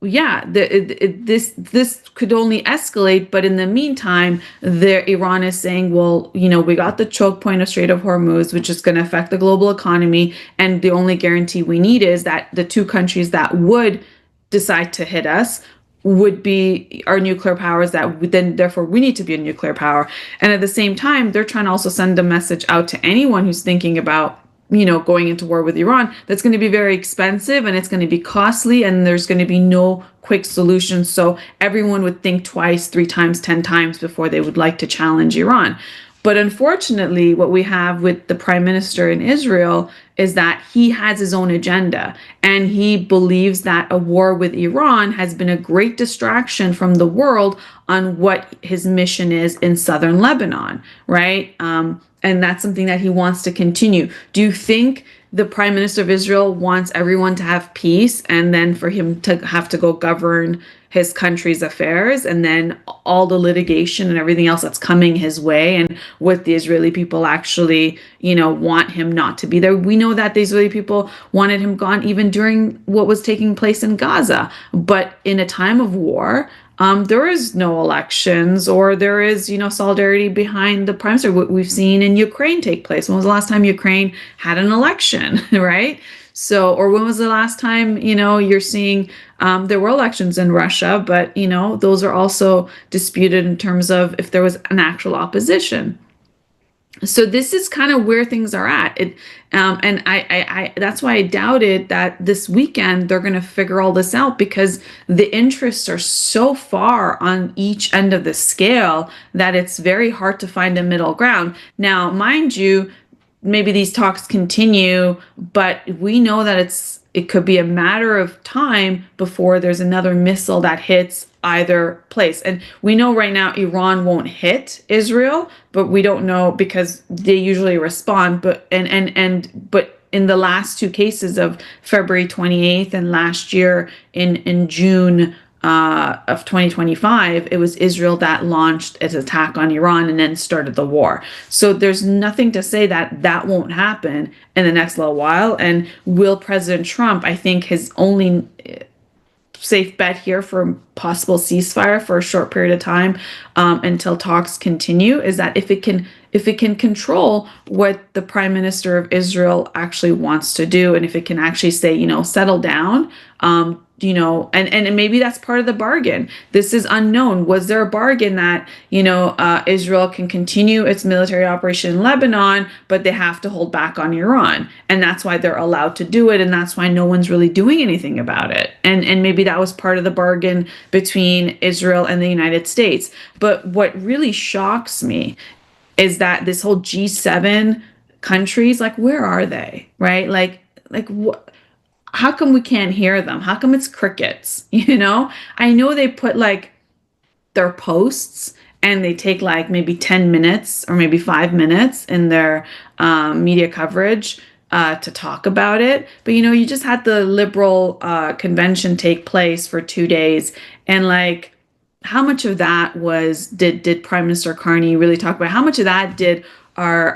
yeah, this could only escalate, but in the meantime, Iran is saying, well, we got the choke point of Strait of Hormuz, which is going to affect the global economy, and the only guarantee we need is that the two countries that would decide to hit us would be our nuclear powers, that then therefore we need to be a nuclear power. And at the same time, they're trying to also send a message out to anyone who's thinking about going into war with Iran, that's going to be very expensive and it's going to be costly, and there's going to be no quick solution. So everyone would think twice, 3 times, 10 times before they would like to challenge Iran. But unfortunately, what we have with the prime minister in Israel is that he has his own agenda, and he believes that a war with Iran has been a great distraction from the world on what his mission is in southern Lebanon, right? And that's something that he wants to continue. Do you think the prime minister of Israel wants everyone to have peace and then for him to have to go govern his country's affairs, and then all the litigation and everything else that's coming his way, and what the Israeli people actually, want him not to be there. We know that the Israeli people wanted him gone even during what was taking place in Gaza. But in a time of war, there is no elections, or there is, solidarity behind the prime minister. What we've seen in Ukraine take place. When was the last time Ukraine had an election, right? So, or when was the last time, you're seeing there were elections in Russia, but, those are also disputed in terms of if there was an actual opposition. So this is kind of where things are at. And I that's why I doubted that this weekend they're going to figure all this out, because the interests are so far on each end of the scale that it's very hard to find a middle ground. Now, mind you, maybe these talks continue, but we know that it could be a matter of time before there's another missile that hits either place. And we know right now Iran won't hit Israel, but we don't know because they usually respond. But but in the last two cases of February 28th and last year in June of 2025, it was Israel that launched its attack on Iran and then started the war. So there's nothing to say that that won't happen in the next little while. And will President Trump, I think his only safe bet here for possible ceasefire for a short period of time until talks continue, is that if it can control what the prime minister of Israel actually wants to do, and if it can actually say, settle down, and maybe that's part of the bargain. This is unknown. Was there a bargain that, Israel can continue its military operation in Lebanon, but they have to hold back on Iran? And that's why they're allowed to do it. And that's why no one's really doing anything about it. And maybe that was part of the bargain between Israel and the United States. But what really shocks me is that this whole G7 countries, like, where are they? Right? Like what? How come we can't hear them? How come it's crickets? I know they put like their posts and they take like maybe 10 minutes or maybe 5 minutes in their media coverage to talk about it. But, you just had the liberal convention take place for 2 days. And like, how much of that did Prime Minister Carney really talk about? How much of that did our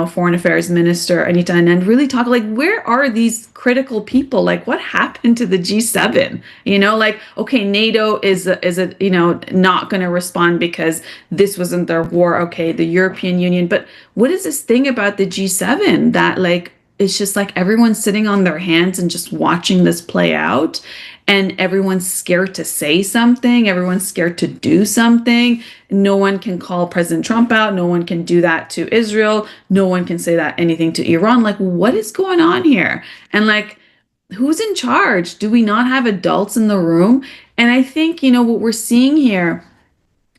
foreign affairs minister Anita Anand really talk? Like, where are these critical people? Like, what happened to the G7? Like, okay, NATO is not going to respond because this wasn't their war. Okay, the European Union, but what is this thing about the G7 that like it's just like everyone's sitting on their hands and just watching this play out? And everyone's scared to say something. Everyone's scared to do something. No one can call President Trump out. No one can do that to Israel. No one can say that anything to Iran. Like, what is going on here? And like, who's in charge? Do we not have adults in the room? And I think, what we're seeing here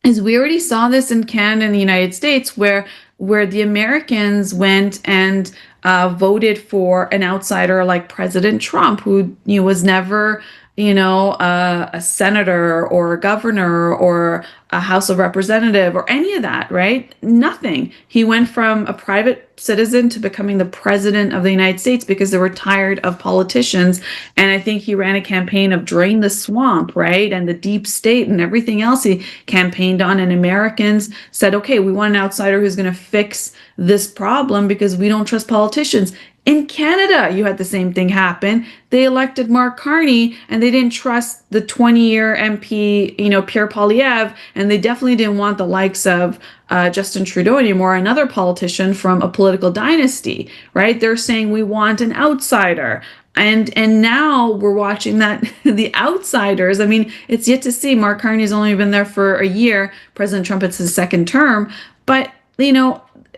is we already saw this in Canada and the United States, where the Americans went and voted for an outsider like President Trump, who was never a senator or a governor or a House of Representative or any of that, right? Nothing. He went from a private citizen to becoming the president of the United States because they were tired of politicians. And I think he ran a campaign of drain the swamp, right? And the deep state and everything else he campaigned on. And Americans said, okay, we want an outsider who's going to fix this problem because we don't trust politicians. In Canada, you had the same thing happen. They elected Mark Carney and they didn't trust the 20-year MP, Pierre Poilievre, and they definitely didn't want the likes of Justin Trudeau anymore, another politician from a political dynasty, right? They're saying we want an outsider. And now we're watching that the outsiders, I mean, it's yet to see. Mark Carney's only been there for a year. President Trump, it's his second term. But,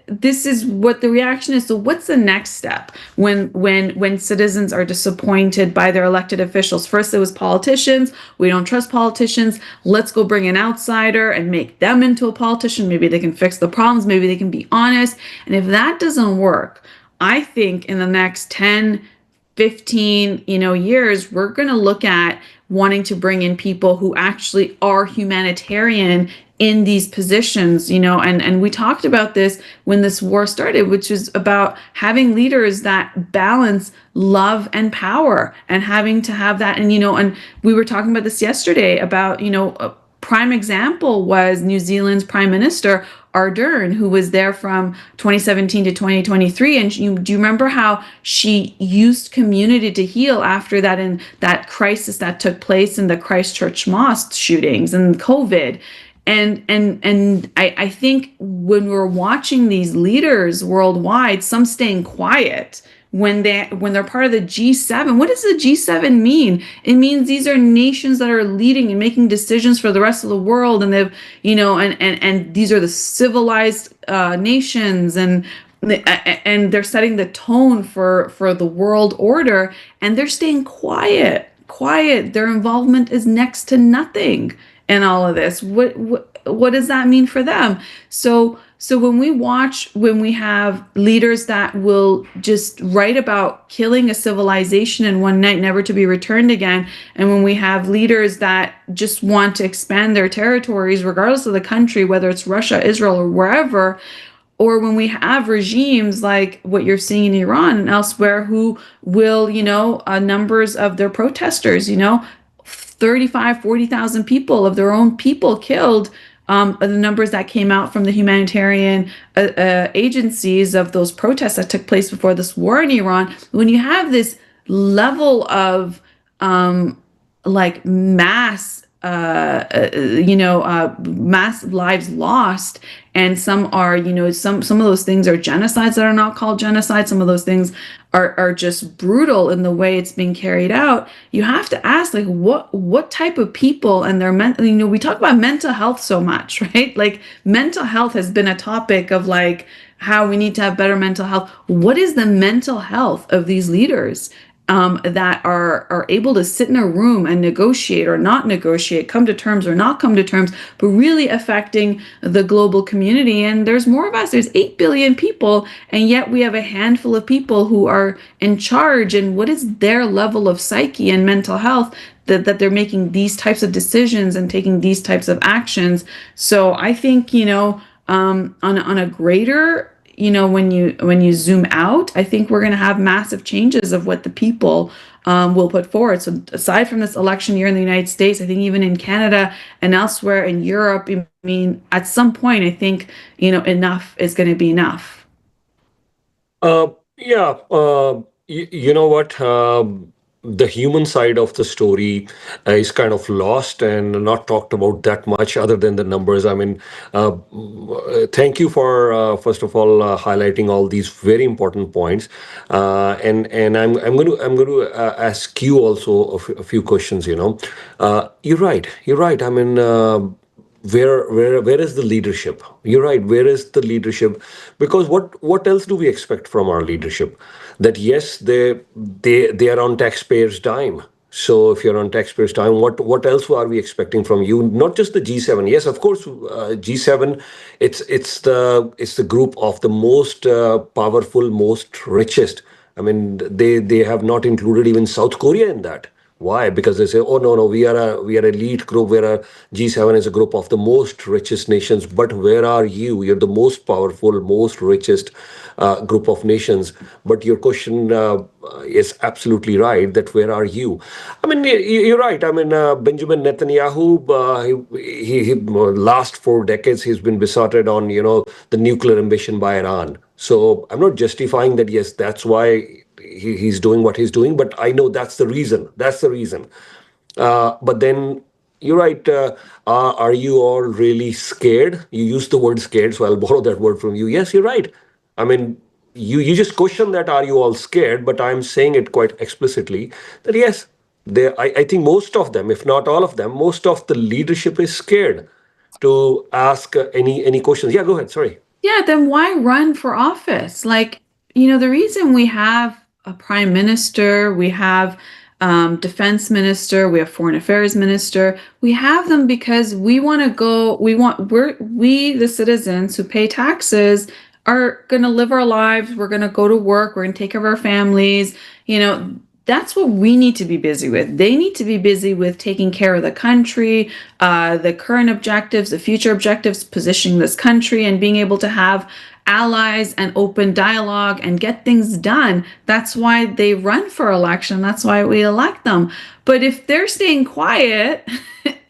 this is what the reaction is. So what's the next step when citizens are disappointed by their elected officials? First, it was politicians. We don't trust politicians. Let's go bring an outsider and make them into a politician. Maybe they can fix the problems. Maybe they can be honest. And if that doesn't work, I think in the next 10, 15, years, we're going to look at wanting to bring in people who actually are humanitarian in these positions, and we talked about this when this war started, which is about having leaders that balance love and power, and having to have that. And we were talking about this yesterday about, a prime example was New Zealand's Prime Minister Ardern, who was there from 2017 to 2023. And do you remember how she used community to heal after that, in that crisis that took place in the Christchurch mosque shootings and COVID? And I think when we're watching these leaders worldwide, some staying quiet when they're part of the G7. What does the G7 mean? It means these are nations that are leading and making decisions for the rest of the world, and they've, and these are the civilized nations, and they're setting the tone for the world order, and they're staying quiet. Their involvement is next to nothing in all of this. What does that mean for them? So when we have leaders that will just write about killing a civilization in one night, never to be returned again, and when we have leaders that just want to expand their territories, regardless of the country, whether it's Russia, Israel, or wherever, or when we have regimes like what you're seeing in Iran and elsewhere, who will, numbers of their protesters, 35, 40,000 people of their own people killed. The numbers that came out from the humanitarian agencies of those protests that took place before this war in Iran. When you have this level of like mass mass lives lost, and some are, some of those things are genocides that are not called genocide. Some of those things are just brutal in the way it's being carried out. You have to ask, like, what type of people and their mental, we talk about mental health so much, right? Like, mental health has been a topic of like how we need to have better mental health. What is the mental health of these leaders that are able to sit in a room and negotiate or not negotiate, come to terms or not come to terms, but really affecting the global community? And there's more of us. There's 8 billion people, and yet we have a handful of people who are in charge. And what is their level of psyche and mental health that they're making these types of decisions and taking these types of actions? So I think, on a greater, when you zoom out, I think we're going to have massive changes of what the people will put forward. So aside from this election year in the United States, I think even in Canada and elsewhere in Europe, I mean, at some point, I think, enough is going to be enough. Yeah, you know what? The human side of the story is kind of lost and not talked about that much, other than the numbers. I mean, thank you for first of all highlighting all these very important points. And I'm going to ask you also a few questions. You're right. You're right. I mean. Where is the leadership? You're right. Where is the leadership? Because what else do we expect from our leadership? That yes, they are on taxpayers' dime. So if you're on taxpayers' time, what else are we expecting from you? Not just the G7. Yes, of course, G7. It's the group of the most powerful, most richest. I mean, they have not included even South Korea in that. Why? Because they say, oh no, we are elite group. Where a G7 is a group of the most richest nations. But where are you? You're the most powerful, most richest group of nations. But your question is absolutely right. That where are you? I mean, you're right. I mean, Benjamin Netanyahu. He last 4 decades he's been besotted on the nuclear ambition by Iran. So I'm not justifying that. Yes, that's why he's doing what he's doing, but I know that's the reason. That's the reason. But then you're right. Are you all really scared? You used the word scared, so I'll borrow that word from you. Yes, you're right. I mean, you just question that, are you all scared? But I'm saying it quite explicitly that yes, I think most of them, if not all of them, most of the leadership is scared to ask any questions. Yeah, go ahead. Sorry. Yeah, then why run for office? Like, the reason we have a prime minister, we have defense minister, we have foreign affairs minister, we have them because we want to go, we the citizens who pay taxes are going to live our lives, we're going to go to work, we're going to take care of our families, That's what we need to be busy with. They need to be busy with taking care of the country, the current objectives, the future objectives, positioning this country, and being able to have allies and open dialogue and get things done. That's why they run for election. That's why we elect them. But if they're staying quiet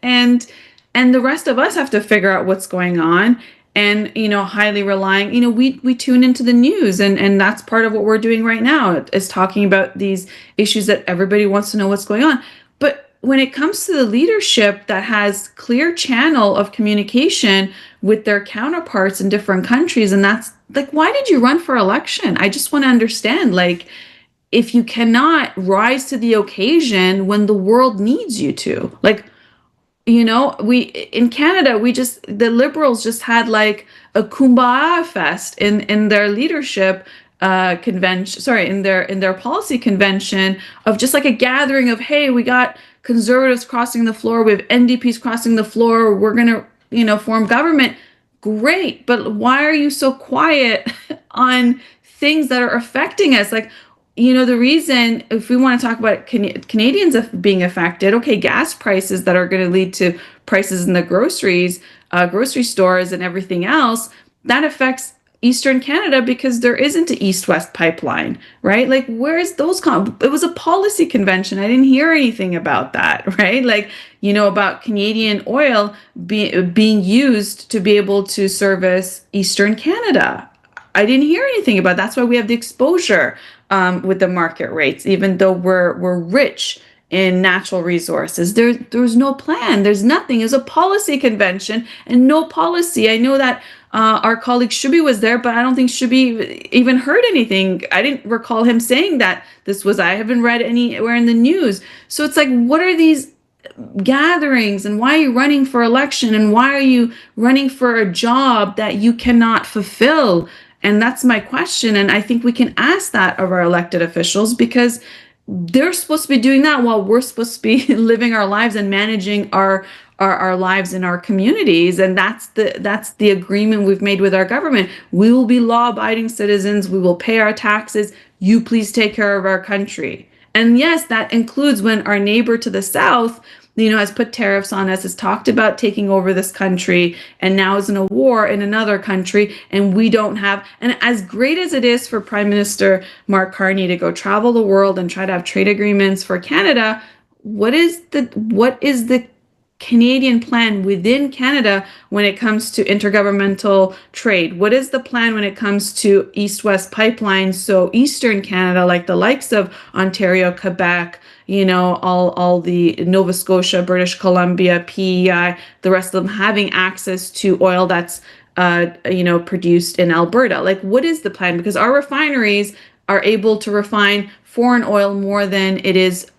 and the rest of us have to figure out what's going on, and highly relying, we tune into the news, and that's part of what we're doing right now, is talking about these issues that everybody wants to know what's going on. But when it comes to the leadership that has clear channel of communication with their counterparts in different countries, and that's like, why did you run for election? I just want to understand, like, if you cannot rise to the occasion when the world needs you to, like, we in Canada, the Liberals just had like a kumbaya fest in their leadership convention, sorry, in their policy convention, of just like a gathering of, hey, we got Conservatives crossing the floor, we have NDPs crossing the floor, we're gonna form government. Great, but why are you so quiet on things that are affecting us? Like, the reason, if we want to talk about Canadians being affected, okay, gas prices that are going to lead to prices in the grocery stores and everything else, that affects Eastern Canada because there isn't an east-west pipeline, right? Like, where's those? It was a policy convention. I didn't hear anything about that, right? Like, about Canadian oil being used to be able to service Eastern Canada. I didn't hear anything about. That's why we have the exposure with the market rates, even though we're rich in natural resources. There's no plan. There's nothing. There's a policy convention and no policy. I know that our colleague Shubi was there, but I don't think Shubi even heard anything. I didn't recall him saying that I haven't read anywhere in the news. So it's like, what are these gatherings, and why are you running for election, and why are you running for a job that you cannot fulfill? And that's my question. And I think we can ask that of our elected officials, because they're supposed to be doing that while we're supposed to be living our lives and managing our lives in our communities. And that's the agreement we've made with our government. We will be law-abiding citizens. We will pay our taxes. You please take care of our country. And yes, that includes when our neighbor to the south, has put tariffs on us, has talked about taking over this country, and now is in a war in another country, and we don't have. And as great as it is for Prime Minister Mark Carney to go travel the world and try to have trade agreements for Canada, what is the Canadian plan within Canada when it comes to intergovernmental trade? What is the plan when it comes to east-west pipelines? So Eastern Canada, like the likes of Ontario, Quebec, all the Nova Scotia, British Columbia, PEI, the rest of them having access to oil that's produced in Alberta. Like, what is the plan? Because our refineries are able to refine foreign oil more than it is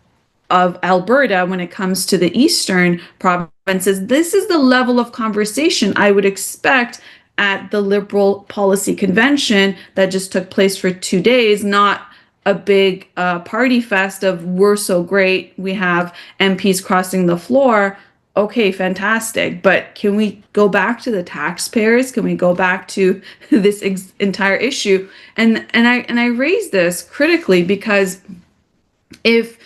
of Alberta when it comes to the eastern provinces. This is the level of conversation I would expect at the Liberal Policy Convention that just took place for 2 days, not a big party fest of, we're so great, we have MPs crossing the floor. Okay, fantastic. But can we go back to the taxpayers? Can we go back to this entire issue? And I raise this critically because if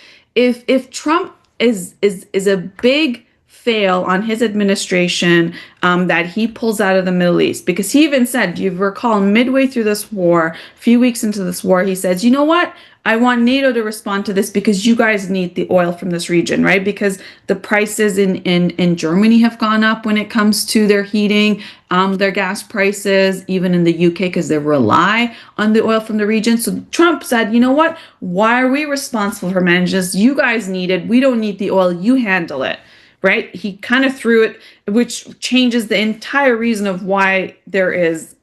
Trump is a big fail on his administration, that he pulls out of the Middle East, because he even said, you recall, midway through this war, a few weeks into this war, he says, you know what? I want NATO to respond to this because you guys need the oil from this region, right? Because the prices in Germany have gone up when it comes to their heating, their gas prices, even in the UK, because they rely on the oil from the region. So Trump said, you know what? Why are we responsible for managing this? You guys need it. We don't need the oil. You handle it. Right? He kind of threw it, which changes the entire reason of why there is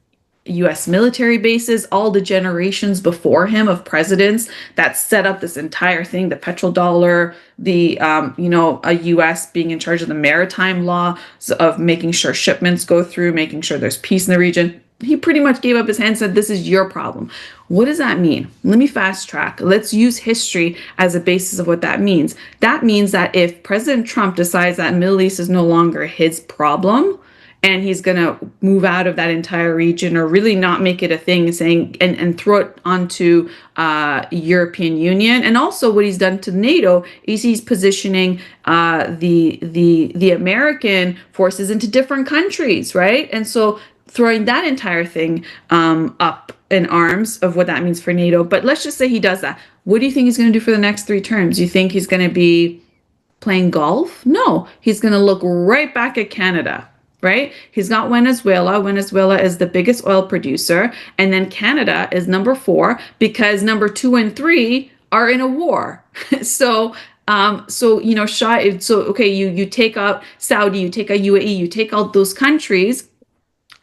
U.S. military bases, all the generations before him of presidents that set up this entire thing, the petrodollar, the, a U.S. being in charge of the maritime law of making sure shipments go through, making sure there's peace in the region. He pretty much gave up his hand and said, this is your problem. What does that mean? Let me fast track. Let's use history as a basis of what that means. That means that if President Trump decides that Middle East is no longer his problem, and he's going to move out of that entire region or really not make it a thing, saying and throw it onto European Union. And also what he's done to NATO is he's positioning the American forces into different countries, right? And so throwing that entire thing up in arms of what that means for NATO. But let's just say he does that. What do you think he's going to do for the next 3 terms? You think he's going to be playing golf? No, he's going to look right back at Canada, right? He's got Venezuela. Venezuela is the biggest oil producer. And then Canada is number 4 because number 2 and 3 are in a war. So, okay, you take out Saudi, you take out UAE, you take out those countries.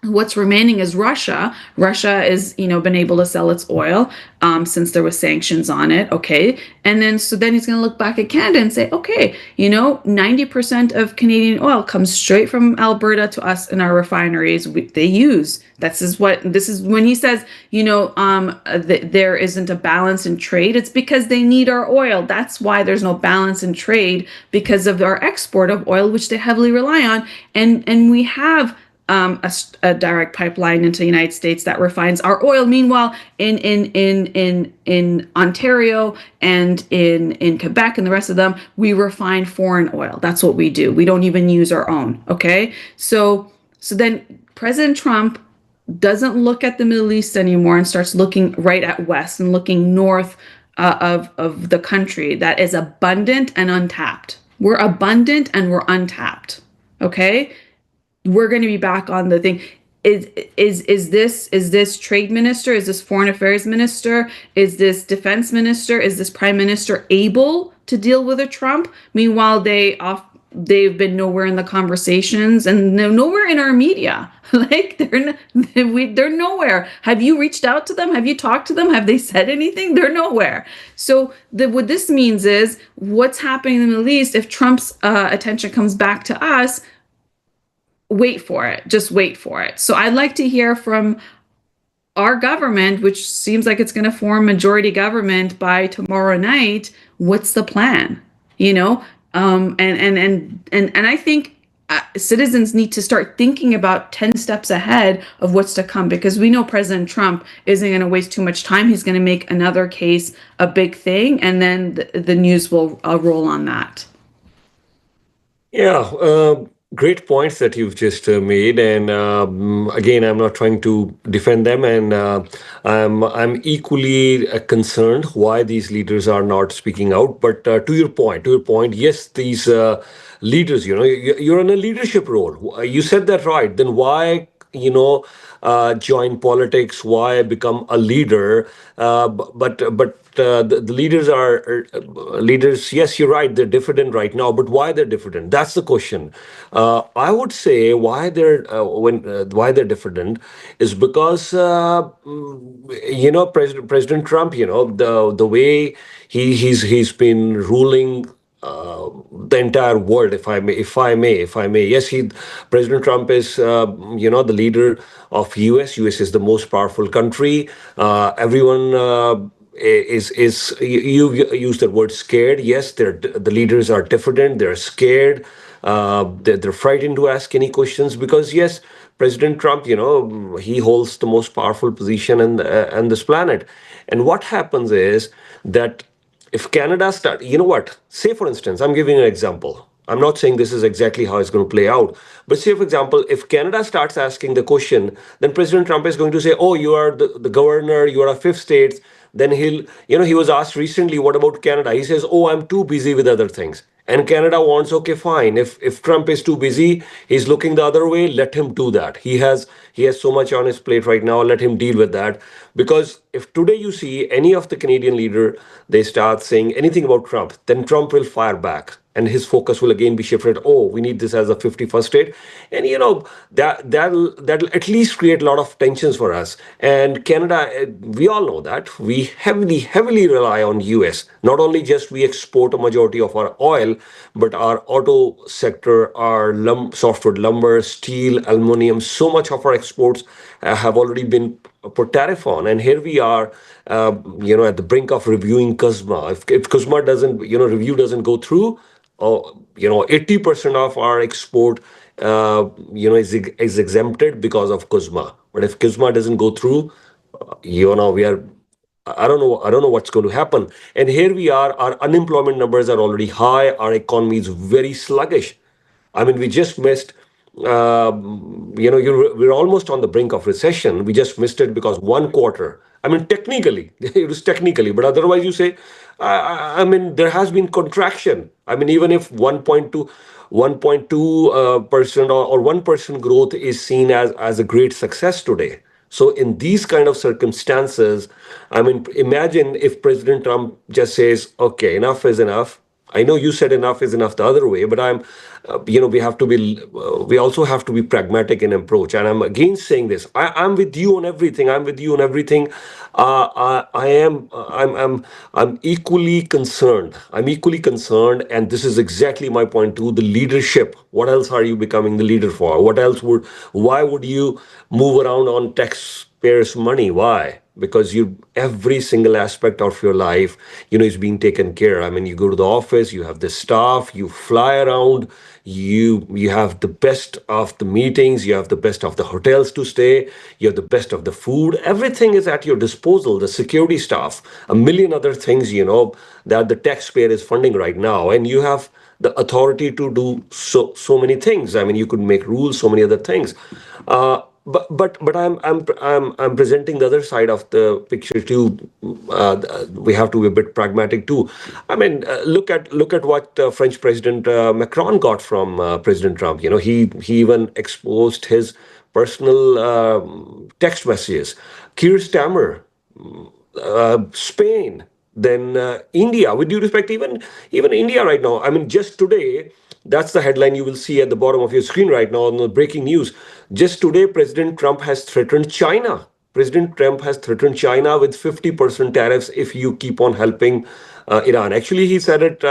What's remaining is Russia. Russia is, been able to sell its oil since there was sanctions on it. Okay. And then he's going to look back at Canada and say, okay, 90% of Canadian oil comes straight from Alberta to us in our refineries. They use. This is when he says, there isn't a balance in trade. It's because they need our oil. That's why there's no balance in trade, because of our export of oil, which they heavily rely on. And we have a direct pipeline into the United States that refines our oil. Meanwhile, in Ontario and in Quebec and the rest of them, we refine foreign oil. That's what we do. We don't even use our own. Okay, so then President Trump doesn't look at the Middle East anymore and starts looking right at West and looking north of the country that is abundant and untapped. We're abundant and we're untapped. Okay. We're going to be back on the thing. Is this trade minister? Is this foreign affairs minister? Is this defense minister? Is this prime minister able to deal with a Trump? Meanwhile, they've been nowhere in the conversations and nowhere in our media. Like they're nowhere. Have you reached out to them? Have you talked to them? Have they said anything? They're nowhere. So what this means is what's happening in the Middle East. If Trump's attention comes back to us, wait for it. Just wait for it. So I'd like to hear from our government, which seems like it's going to form majority government by tomorrow night. What's the plan? And I think citizens need to start thinking about 10 steps ahead of what's to come, because we know President Trump isn't going to waste too much time. He's going to make another case a big thing, and then the news will roll on that. Yeah. Great points that you've just made, and again, I'm not trying to defend them, and I'm equally concerned why these leaders are not speaking out. But to your point, yes, these leaders, you're in a leadership role. You said that right. Then why, join politics? Why become a leader? But the leaders are leaders. Yes, you're right. They're diffident right now, but why they're diffident? That's the question. I would say why why they're diffident is because President Trump. The way he's been ruling the entire world, if I may. Yes, President Trump is, the leader of US. US is the most powerful country. Everyone is you use the word scared. Yes, the leaders are diffident. They're scared. They're frightened to ask any questions because yes, President Trump, he holds the most powerful position in this planet. And what happens is that if Canada say for instance, I'm giving an example. I'm not saying this is exactly how it's going to play out, but say for example, if Canada starts asking the question, then President Trump is going to say, oh, you are the governor, you are a fifth state. Then he was asked recently, what about Canada? He says, oh, I'm too busy with other things. And Canada wants, okay, fine. If Trump is too busy, he's looking the other way, let him do that. He has so much on his plate right now, let him deal with that. Because if today you see any of the Canadian leader, they start saying anything about Trump, then Trump will fire back. And his focus will again be shifted. Oh, we need this as a 51st state, and that'll at least create a lot of tensions for us. And Canada, we all know that we heavily rely on US. Not only just we export a majority of our oil, but our auto sector, our softwood lumber, steel, aluminum. So much of our exports have already been put tariff on, and here we are, at the brink of reviewing CUSMA. If CUSMA doesn't, review doesn't go through. 80% of our export is exempted because of Kuzma. But if Kuzma doesn't go through, we are. I don't know. I don't know what's going to happen. And here we are. Our unemployment numbers are already high. Our economy is very sluggish. I mean, we just missed. We're almost on the brink of recession. We just missed it because one quarter. I mean, technically, it was technically, but otherwise, you say, I mean, there has been contraction. I mean, even if 1.2% or 1% growth is seen as a great success today. So in these kind of circumstances, I mean, imagine if President Trump just says, "Okay, enough is enough." I know you said enough is enough the other way, but we also have to be pragmatic in approach. And I'm again saying this. I'm with you on everything. I'm with you on everything. I'm equally concerned. I'm equally concerned, and this is exactly my point too. The leadership. What else are you becoming the leader for? Why would you move around on taxpayers' money? Why? Because every single aspect of your life is being taken care. I mean, you go to the office, you have the staff, you fly around, you have the best of the meetings, you have the best of the hotels to stay, you have the best of the food. Everything is at your disposal. The security staff, a million other things that the taxpayer is funding right now, and you have the authority to do so many things. I mean, you could make rules, so many other things. But I'm presenting the other side of the picture too. We have to be a bit pragmatic too. I mean, look at what French President Macron got from President Trump. He even exposed his personal text messages. Keir Starmer, Spain, then India. With due respect, even India right now. I mean, just today, that's the headline you will see at the bottom of your screen right now on the breaking news. Just today, President Trump has threatened China. President Trump has threatened China with 50% tariffs if you keep on helping Iran. Actually, he said it.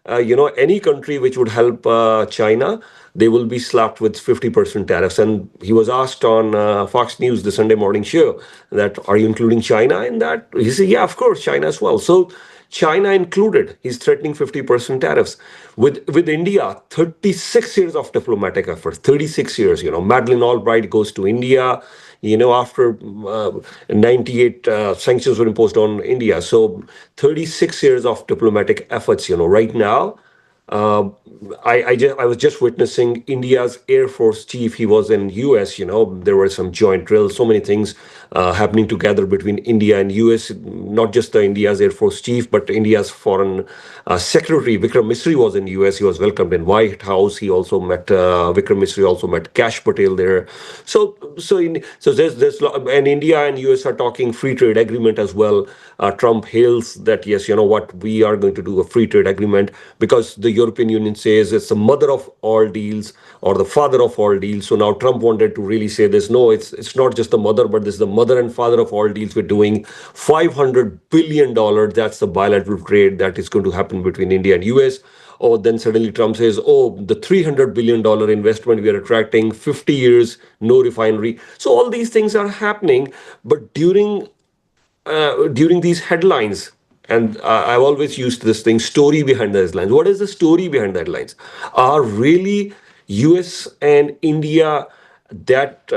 Any country which would help China, they will be slapped with 50% tariffs. And he was asked on Fox News, the Sunday morning show, that are you including China in that? He said, yeah, of course, China as well. So China included, he's threatening 50% tariffs. With India, 36 years of diplomatic effort, 36 years. Madeleine Albright goes to India. After 98 sanctions were imposed on India. So 36 years of diplomatic efforts, right now. Uh, I was just witnessing India's Air Force chief. He was in US. There were some joint drills, so many things happening together between India and US. Not just the India's Air Force chief, but India's foreign secretary Vikram Misri was in US. He was welcomed in White House. He also met Vikram Misri also met Kash Patel there. So and India and US are talking free trade agreement as well. Trump hails that, yes, you know what, we are going to do a free trade agreement because the European Union says it's the mother of all deals or the father of all deals. So now Trump wanted to really say this. No, it's not just the mother, but this is the mother and father of all deals. We're doing $500 billion. That's the bilateral trade that is going to happen between India and US. Or then suddenly Trump says, oh, the $300 billion investment we are attracting, 50 years, no refinery. So all these things are happening. But during these headlines, and I've always used this thing, story behind the headlines. What is the story behind the headlines? Are really US and India that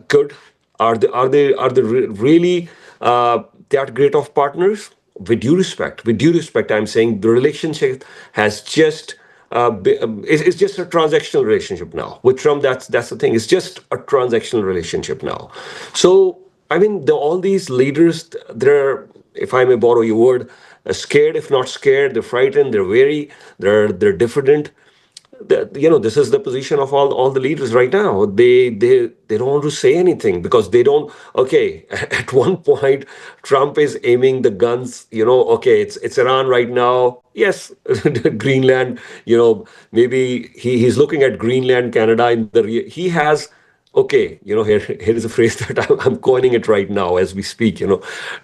good? Are they really that great of partners? With due respect, I'm saying the relationship has just it's just a transactional relationship now. With Trump, that's the thing. It's just a transactional relationship now. So I mean, all these leaders, they're, if I may borrow your word, scared. If not scared, they're frightened. They're wary. They're diffident. This is the position of all the leaders right now. They don't want to say anything because they don't. Okay, at one point, Trump is aiming the guns. Okay, it's Iran right now. Yes, Greenland. Maybe he's looking at Greenland, Canada in the he has. Okay, here is a phrase that I'm coining it right now as we speak.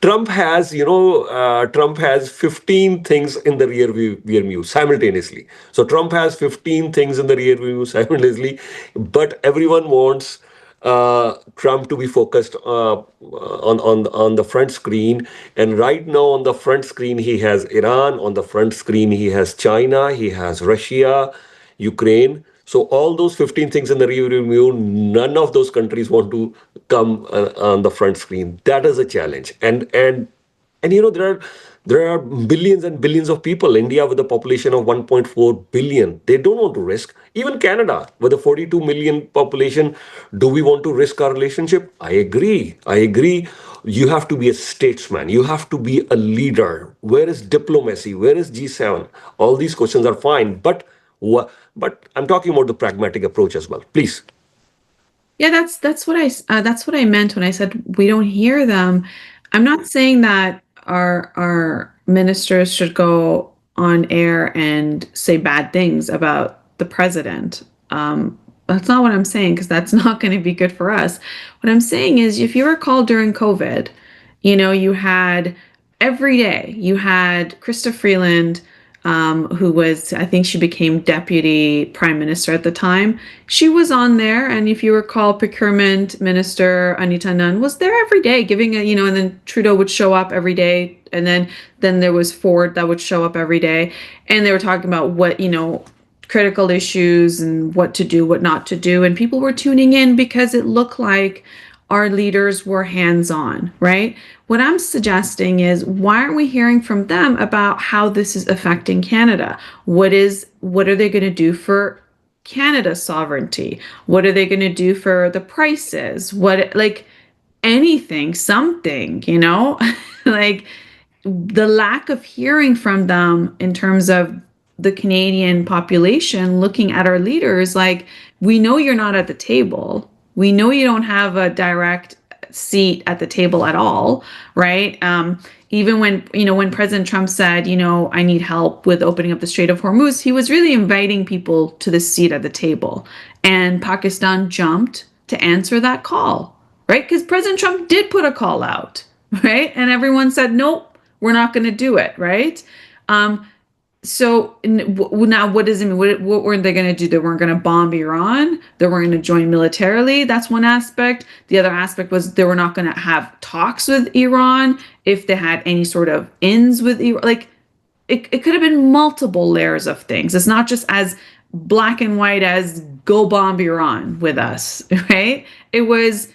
Trump has 15 things in the rear view simultaneously. So Trump has 15 things in the rear view simultaneously, but everyone wants Trump to be focused on the front screen. And right now on the front screen he has Iran. On the front screen he has China. He has Russia, Ukraine. So all those 15 things in the review, none of those countries want to come on the front screen. That is a challenge. And there are billions and billions of people. India with a population of 1.4 billion, they don't want to risk. Even Canada with a 42 million population, do we want to risk our relationship? I agree. You have to be a statesman, you have to be a leader. Where is diplomacy? Where is G7? All these questions are fine, but I'm talking about the pragmatic approach as well, please. Yeah, that's what I meant when I said we don't hear them. I'm not saying that our ministers should go on air and say bad things about the president. That's not what I'm saying, because that's not going to be good for us. What I'm saying is, if you recall during COVID, you had every day you had Krista Freeland, who was, I think she became deputy prime minister at the time. She was on there, and if you recall, procurement minister Anita Nunn was there every day giving and then Trudeau would show up every day, and then there was Ford that would show up every day, and they were talking about what critical issues and what to do, what not to do, and people were tuning in because it looked like our leaders were hands-on, right? What I'm suggesting is, why aren't we hearing from them about how this is affecting Canada? What are they going to do for Canada's sovereignty? What are they going to do for the prices? What, like, anything, something, like, the lack of hearing from them in terms of the Canadian population looking at our leaders, like, we know you're not at the table. We know you don't have a direct seat at the table at all, right? Even when President Trump said, I need help with opening up the Strait of Hormuz, he was really inviting people to the seat at the table. And Pakistan jumped to answer that call, right? Because President Trump did put a call out, right? And everyone said, nope, we're not going to do it, right? So now what does it mean? What were they going to do? They weren't going to bomb Iran. They weren't going to join militarily. That's one aspect. The other aspect was they were not going to have talks with Iran if they had any sort of ins with Iran. Like, it could have been multiple layers of things. It's not just as black and white as go bomb Iran with us, right? It was,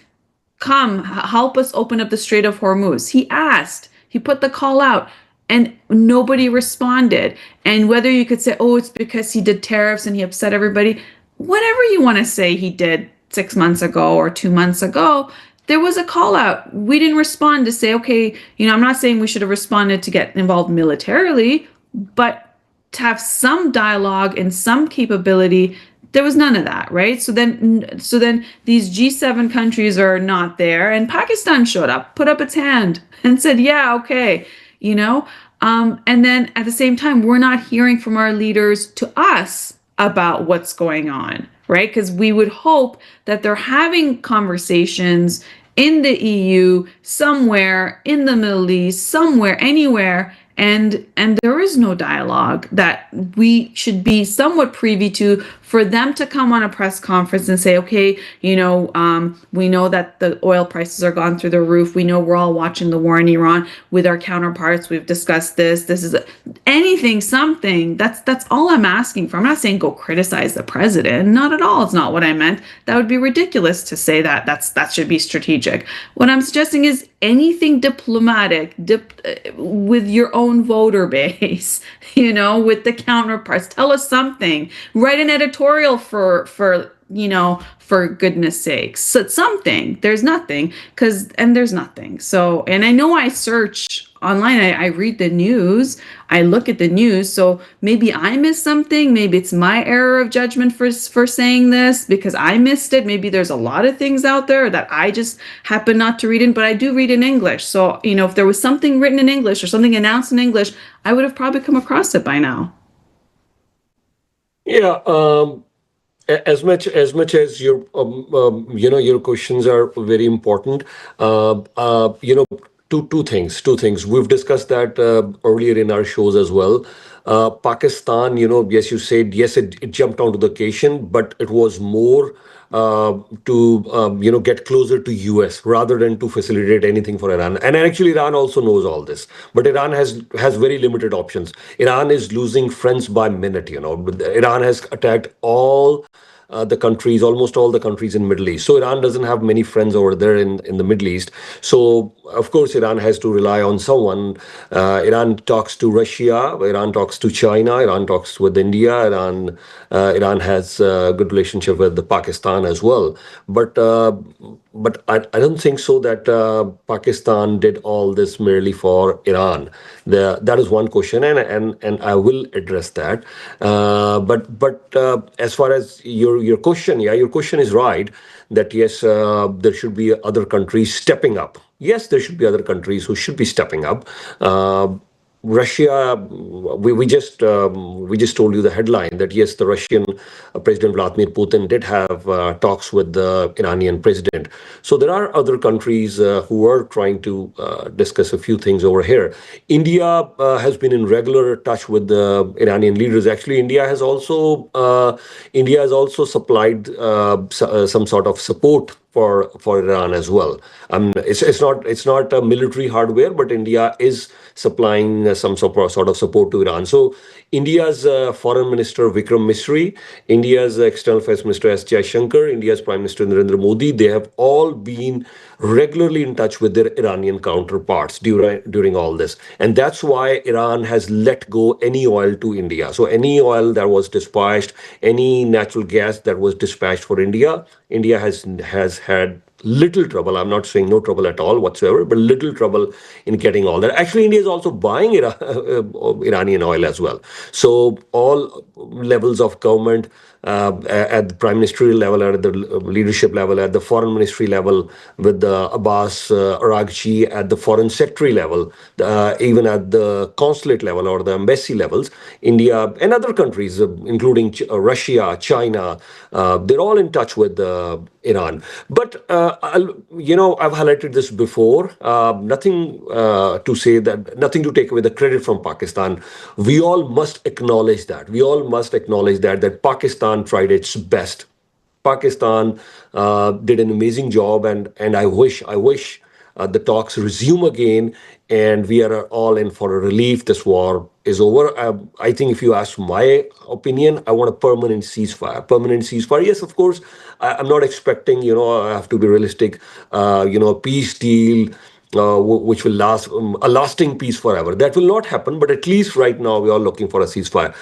come help us open up the Strait of Hormuz. He asked, he put the call out, and nobody responded. And whether you could say, oh, it's because he did tariffs and he upset everybody, whatever you want to say he did 6 months ago or 2 months ago, there was a call out. We didn't respond to say, okay, I'm not saying we should have responded to get involved militarily, but to have some dialogue and some capability. There was none of that, right? So then these G7 countries are not there, and Pakistan showed up, put up its hand, and said, yeah, okay. And then at the same time, we're not hearing from our leaders to us about what's going on, right? Because we would hope that they're having conversations in the EU, somewhere in the Middle East, somewhere, anywhere, and there is no dialogue that we should be somewhat privy to, for them to come on a press conference and say, okay, we know that the oil prices are gone through the roof. We know we're all watching the war in Iran with our counterparts. We've discussed this. This is anything, something. That's all I'm asking for. I'm not saying go criticize the president. Not at all. It's not what I meant. That would be ridiculous to say that. That should be strategic. What I'm suggesting is anything diplomatic, with your own voter base, with the counterparts. Tell us something. Write an editorial for goodness sakes. So something. There's nothing. There's nothing. So, and I know I search online. I read the news. I look at the news. So maybe I missed something. Maybe it's my error of judgment for saying this because I missed it. Maybe there's a lot of things out there that I just happen not to read in, but I do read in English. So, if there was something written in English or something announced in English, I would have probably come across it by now. Yeah, as much as your questions are very important. Two things we've discussed that earlier in our shows as well. Pakistan, yes, you said yes, it jumped onto the occasion, but it was more get closer to US rather than to facilitate anything for Iran. And actually, Iran also knows all this, but Iran has very limited options. Iran is losing friends by minute. Iran has attacked all the countries, almost all the countries in Middle East. So Iran doesn't have many friends over there in the Middle East. So of course Iran has to rely on someone. Iran talks to Russia, Iran talks to China, Iran talks with India, Iran has a good relationship with the Pakistan as well. But I don't think so that Pakistan did all this merely for Iran. That is one question, and I will address that. But as far as your question, yeah, your question is right that yes, there should be other countries stepping up. Yes, there should be other countries who should be stepping up. Russia, we just told you the headline that yes, the Russian President Vladimir Putin did have talks with the Iranian president. So there are other countries who are trying to discuss a few things over here. India has been in regular touch with the Iranian leaders. Actually, India has also supplied some sort of support for Iran as well. It's not a military hardware, but India is supplying some sort of support to Iran. So India's Foreign Minister Vikram Misri, India's External Affairs Minister S. Jaishankar, India's Prime Minister Narendra Modi, they have all been regularly in touch with their Iranian counterparts during all this, and that's why Iran has let go any oil to India. So any oil that was dispatched, any natural gas that was dispatched for India, India has had little trouble. I'm not saying no trouble at all whatsoever, but little trouble in getting all that. Actually, India is also buying Iranian oil as well. So all levels of government, at the prime ministerial level, at the leadership level, at the foreign ministry level, with the Abbas Araghchi at the foreign secretary level, even at the consulate level or the embassy levels, India and other countries, including Russia, China, they're all in touch with Iran. But I've highlighted this before. Nothing to take away the credit from Pakistan. We all must acknowledge that. We all must acknowledge that Pakistan tried its best. Pakistan did an amazing job, and I wish the talks resume again, and we are all in for a relief. This war is over. I think if you ask my opinion, I want a permanent ceasefire. Permanent ceasefire. Yes, of course. I'm not expecting. I have to be realistic. A peace deal. Which will last a lasting peace forever. That will not happen, but at least right now we are looking for a ceasefire.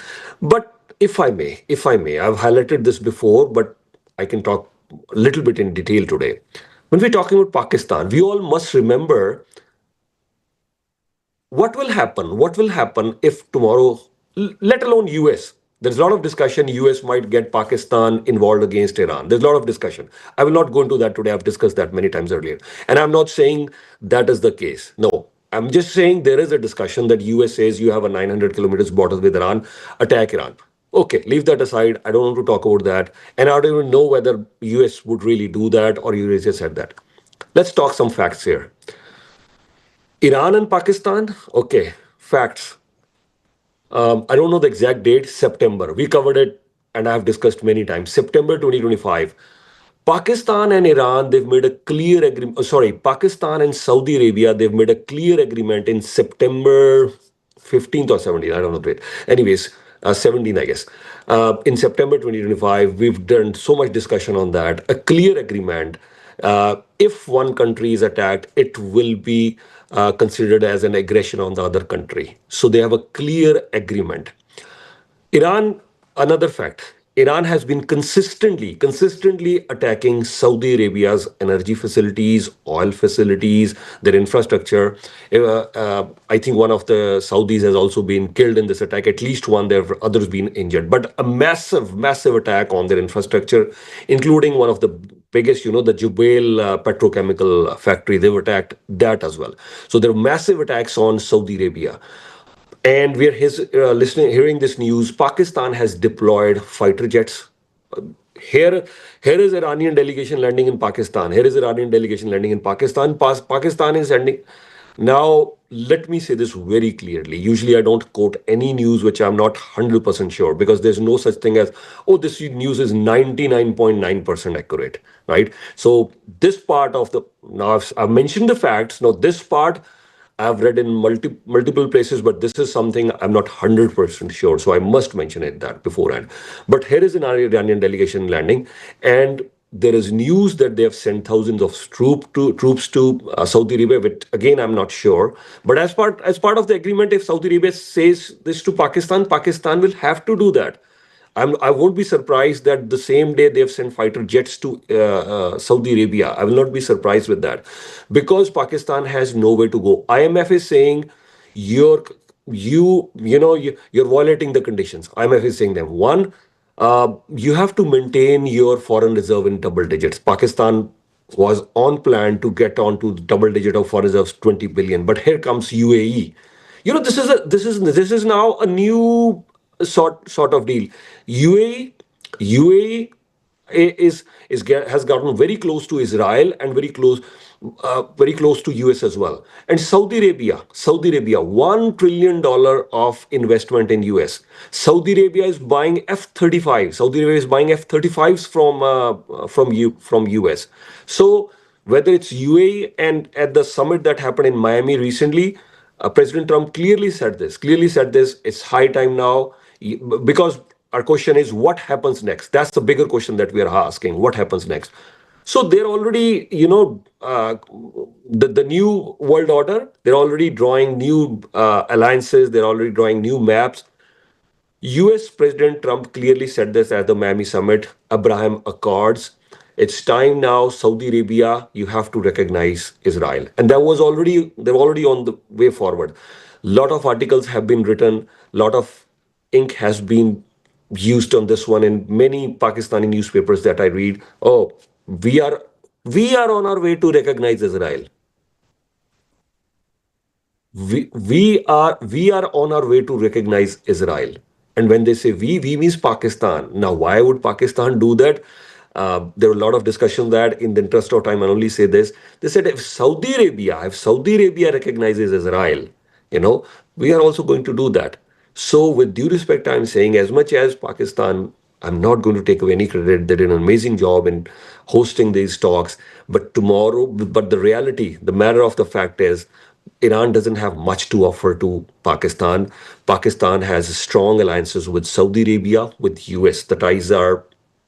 But if I may, I've highlighted this before, but I can talk a little bit in detail today. When we're talking about Pakistan, we all must remember what will happen if tomorrow, let alone US, there's a lot of discussion US might get Pakistan involved against Iran. There's a lot of discussion. I will not go into that today. I've discussed that many times earlier, and I'm not saying that is the case. No, I'm just saying there is a discussion that US says you have a 900 kilometers border with Iran, attack Iran. Okay, leave that aside. I don't want to talk about that, and I don't even know whether US would really do that or you just said that. Let's talk some facts here. Iran and Pakistan, okay, facts. I don't know the exact date, September. We covered it and I've discussed many times. September 2025. Pakistan and Iran, they've made a clear agreement. Sorry, Pakistan and Saudi Arabia, they've made a clear agreement in September 15th or 17th. I don't know the date. Anyways, 17, I guess. In September 2025, we've done so much discussion on that. A clear agreement. If one country is attacked, it will be considered as an aggression on the other country. So they have a clear agreement. Iran, another fact. Iran has been consistently attacking Saudi Arabia's energy facilities, oil facilities, their infrastructure. I think one of the Saudis has also been killed in this attack. At least one, there have others been injured. But a massive attack on their infrastructure, including one of the biggest, the Jubail petrochemical factory. They've attacked that as well. So there are massive attacks on Saudi Arabia. And we're hearing this news. Pakistan has deployed fighter jets. Here, here is Iranian delegation landing in Pakistan. Here is Iranian delegation landing in Pakistan. Pakistan is sending. Now, let me say this very clearly. Usually, I don't quote any news which I'm not 100% sure, because there's no such thing as, oh, this news is 99.9% accurate, right? So, this part of the, now I've mentioned the facts. Now, this part I've read in multiple places, but this is something I'm not 100% sure. So, I must mention it that beforehand. But here is an Iranian delegation landing, and there is news that they have sent thousands of troops to Saudi Arabia. But again, I'm not sure. But as part of the agreement, if Saudi Arabia says this to Pakistan, Pakistan will have to do that. I won't be surprised that the same day they have sent fighter jets to Saudi Arabia. I will not be surprised with that, because Pakistan has nowhere to go. IMF is saying you're you're violating the conditions. IMF is saying them, one, you have to maintain your foreign reserve in double digits. Pakistan was on plan to get on to double digit of foreign reserves, 20 billion. But here comes UAE. This is now a new sort of deal. UAE has gotten very close to Israel, and very close to US as well. And Saudi Arabia, $1 trillion of investment in US. Saudi Arabia is buying F-35. Saudi Arabia is buying F-35s from US. So whether it's UAE, and at the summit that happened in Miami recently, President Trump clearly said this. Clearly said this. It's high time now, because our question is, what happens next? That's the bigger question that we are asking. What happens next? So they're already, the new world order. They're already drawing new alliances. They're already drawing new maps. US President Trump clearly said this at the Miami summit, Abraham Accords. It's time now, Saudi Arabia, you have to recognize Israel. And they're already on the way forward. Lot of articles have been written, lot of ink has been used on this one in many Pakistani newspapers that I read. Oh, we are we are on our way to recognize Israel. We are on our way to recognize Israel. And when they say we means Pakistan. Now, why would Pakistan do that? There were a lot of discussion that. In the interest of time, I'll only say this. They said, if Saudi Arabia recognizes Israel, we are also going to do that. So, with due respect, I'm saying, as much as Pakistan, I'm not going to take away any credit. They did an amazing job in hosting these talks. But the reality, the matter of the fact is, Iran doesn't have much to offer to Pakistan. Pakistan has strong alliances with Saudi Arabia, with US. The ties are,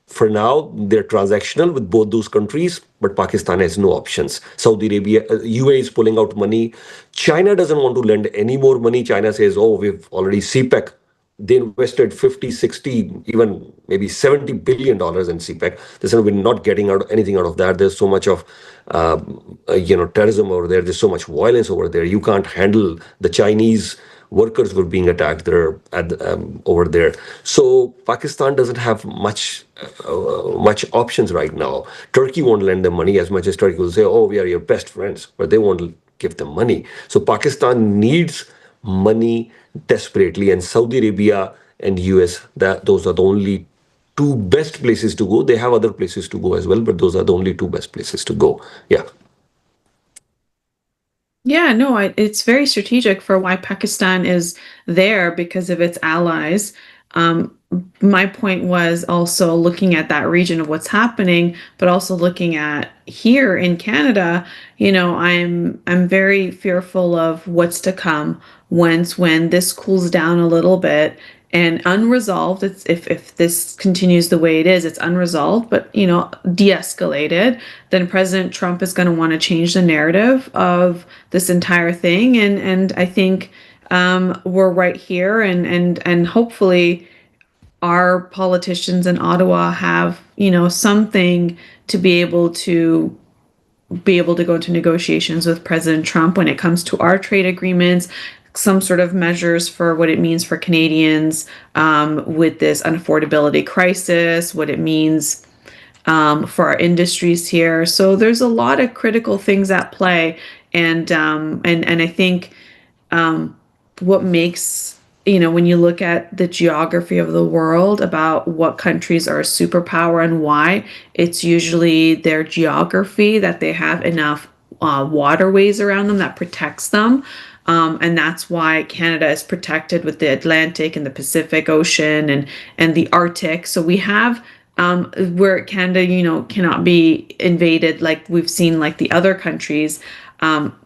for now, they're transactional with both those countries, but Pakistan has no options. Saudi Arabia, UAE is pulling out money. China doesn't want to lend any more money. China says, oh, we've already CPEC. They invested 50, 60, even maybe $70 billion in CPEC. They said, we're not getting anything out of that. There's so much of terrorism over there. There's so much violence over there. You can't handle. The Chinese workers were being attacked there over there. So Pakistan doesn't have much options right now. Turkey won't lend them money, as much as Turkey will say, "Oh, we are your best friends," but they won't give them money. So Pakistan needs money desperately, and Saudi Arabia and US, that those are the only two best places to go. They have other places to go as well, but those are the only two best places to go. Yeah. Yeah, no, it's very strategic for why Pakistan is there because of its allies. Um, my point was also looking at that region of what's happening, but also looking at here in Canada, I'm very fearful of what's to come when this cools down a little bit and unresolved. It's if this continues the way it is, it's unresolved, but de-escalated, then President Trump is going to want to change the narrative of this entire thing. And I think we're right here, and hopefully our politicians in Ottawa have, something to be able to go into negotiations with President Trump when it comes to our trade agreements, some sort of measures for what it means for Canadians with this unaffordability crisis, what it means for our industries here. So there's a lot of critical things at play, and I think what makes, when you look at the geography of the world about what countries are a superpower and why, it's usually their geography, that they have enough waterways around them that protects them. And that's why Canada is protected with the Atlantic and the Pacific Ocean and the Arctic. So we have where Canada, cannot be invaded like we've seen like the other countries,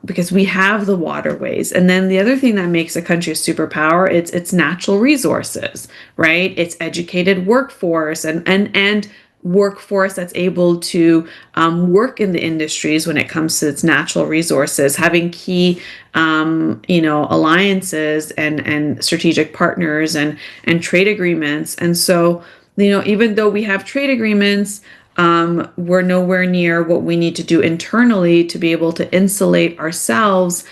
because we have the waterways. And then the other thing that makes a country a superpower, it's natural resources, right? It's educated workforce and workforce that's able to work in the industries when it comes to its natural resources, having key alliances and strategic partners and trade agreements. And so, even though we have trade agreements, we're nowhere near what we need to do internally to be able to insulate ourselves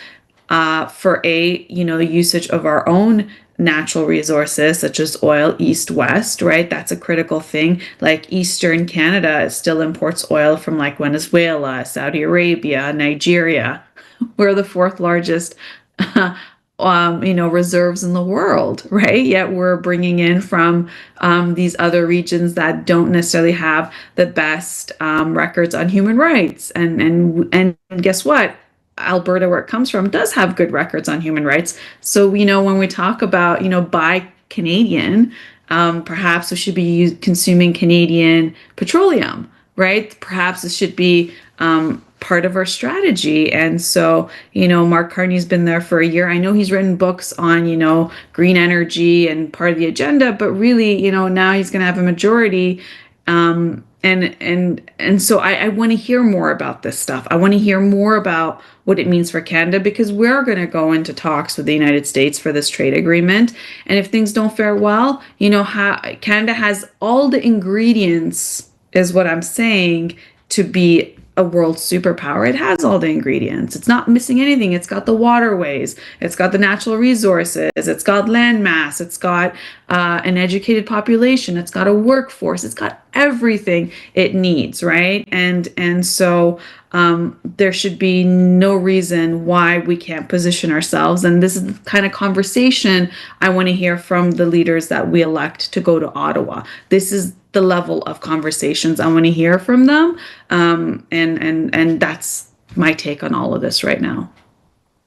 for the usage of our own natural resources such as oil east-west, right? That's a critical thing. Like Eastern Canada still imports oil from like Venezuela, Saudi Arabia, Nigeria. We're the fourth largest reserves in the world, right? Yet we're bringing in from these other regions that don't necessarily have the best records on human rights. And guess what? Alberta, where it comes from, does have good records on human rights. So, when we talk about, buy Canadian, perhaps we should be consuming Canadian petroleum, right? Perhaps it should be part of our strategy. And so, Mark Carney's been there for a year. I know he's written books on, green energy and part of the agenda, but really, now he's going to have a majority. And so I want to hear more about this stuff. I want to hear more about what it means for Canada, because we're going to go into talks with the United States for this trade agreement. And if things don't fare well, Canada has all the ingredients, is what I'm saying, to be a world superpower. It has all the ingredients. It's not missing anything. It's got the waterways. It's got the natural resources. It's got land mass. It's got an educated population. It's got a workforce. It's got everything it needs, right? And so there should be no reason why we can't position ourselves. And this is the kind of conversation I want to hear from the leaders that we elect to go to Ottawa. This is the level of conversations I want to hear from them. And that's my take on all of this right now.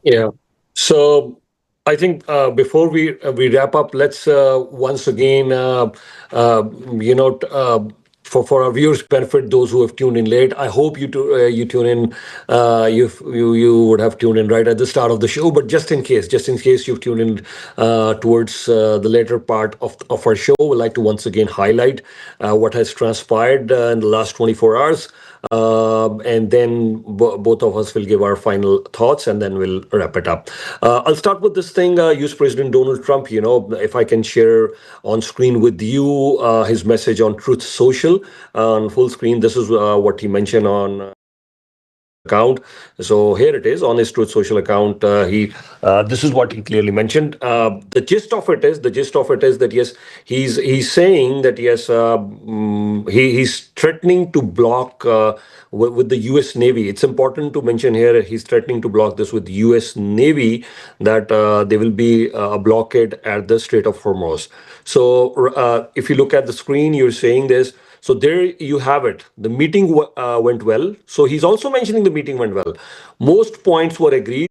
Yeah. So I think before we wrap up, let's once again, for our viewers' benefit, those who have tuned in late, I hope you tune in. You would have tuned in right at the start of the show, but just in case you've tuned in towards the later part of our show, we'd like to once again highlight what has transpired in the last 24 hours. And then both of us will give our final thoughts, and then we'll wrap it up. I'll start with this thing. US President Donald Trump, if I can share on screen with you his message on Truth Social on full screen. This is what he mentioned on account. So here it is on his Truth Social account. This is what he clearly mentioned. The gist of it is that yes, he's saying that yes, he's threatening to block with the U.S. Navy. It's important to mention here he's threatening to block this with the U.S. Navy, that there will be a blockade at the Strait of Hormuz. So if you look at the screen, you're saying this. So there you have it. The meeting went well. So he's also mentioning the meeting went well. Most points were agreed.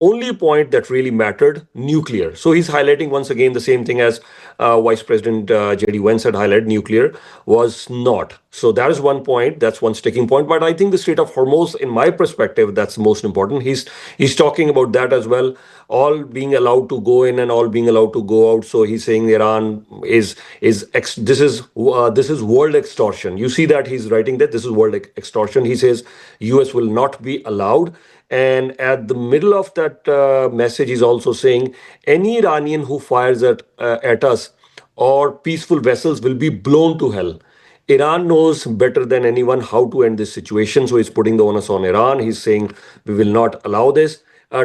Only point that really mattered, nuclear. So he's highlighting once again the same thing as Vice President J.D. Vance had highlighted. Nuclear was not. So that is one point. That's one sticking point. But I think the Strait of Hormuz, in my perspective, that's the most important. He's talking about that as well. All being allowed to go in and all being allowed to go out. So he's saying Iran this is world extortion. You see that he's writing that this is world extortion. He says U.S. will not be allowed. And at the middle of that message, he's also saying any Iranian who fires at us or peaceful vessels will be blown to hell. Iran knows better than anyone how to end this situation. So he's putting the onus on Iran. He's saying we will not allow this.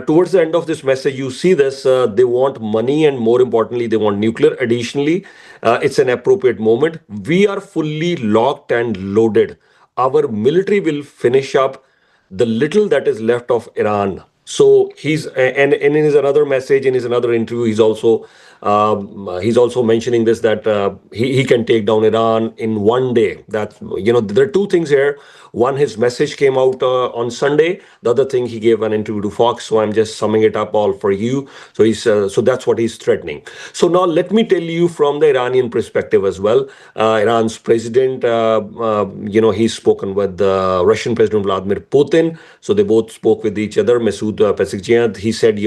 Towards the end of this message, you see this. They want money, and more importantly, they want nuclear. Additionally, it's an appropriate moment. We are fully locked and loaded. Our military will finish up the little that is left of Iran. So he's and in his another message, in his another interview, he's also He's also mentioning this that he can take down Iran in one day. That there are two things here. One, his message came out on Sunday. The other thing, he gave an interview to Fox. So I'm just summing it up all for you. So that's what he's threatening. So now let me tell you from the Iranian perspective as well. Iran's president, he's spoken with the Russian President Vladimir Putin. So they both spoke with each other. Masoud Pezeshkian, he said,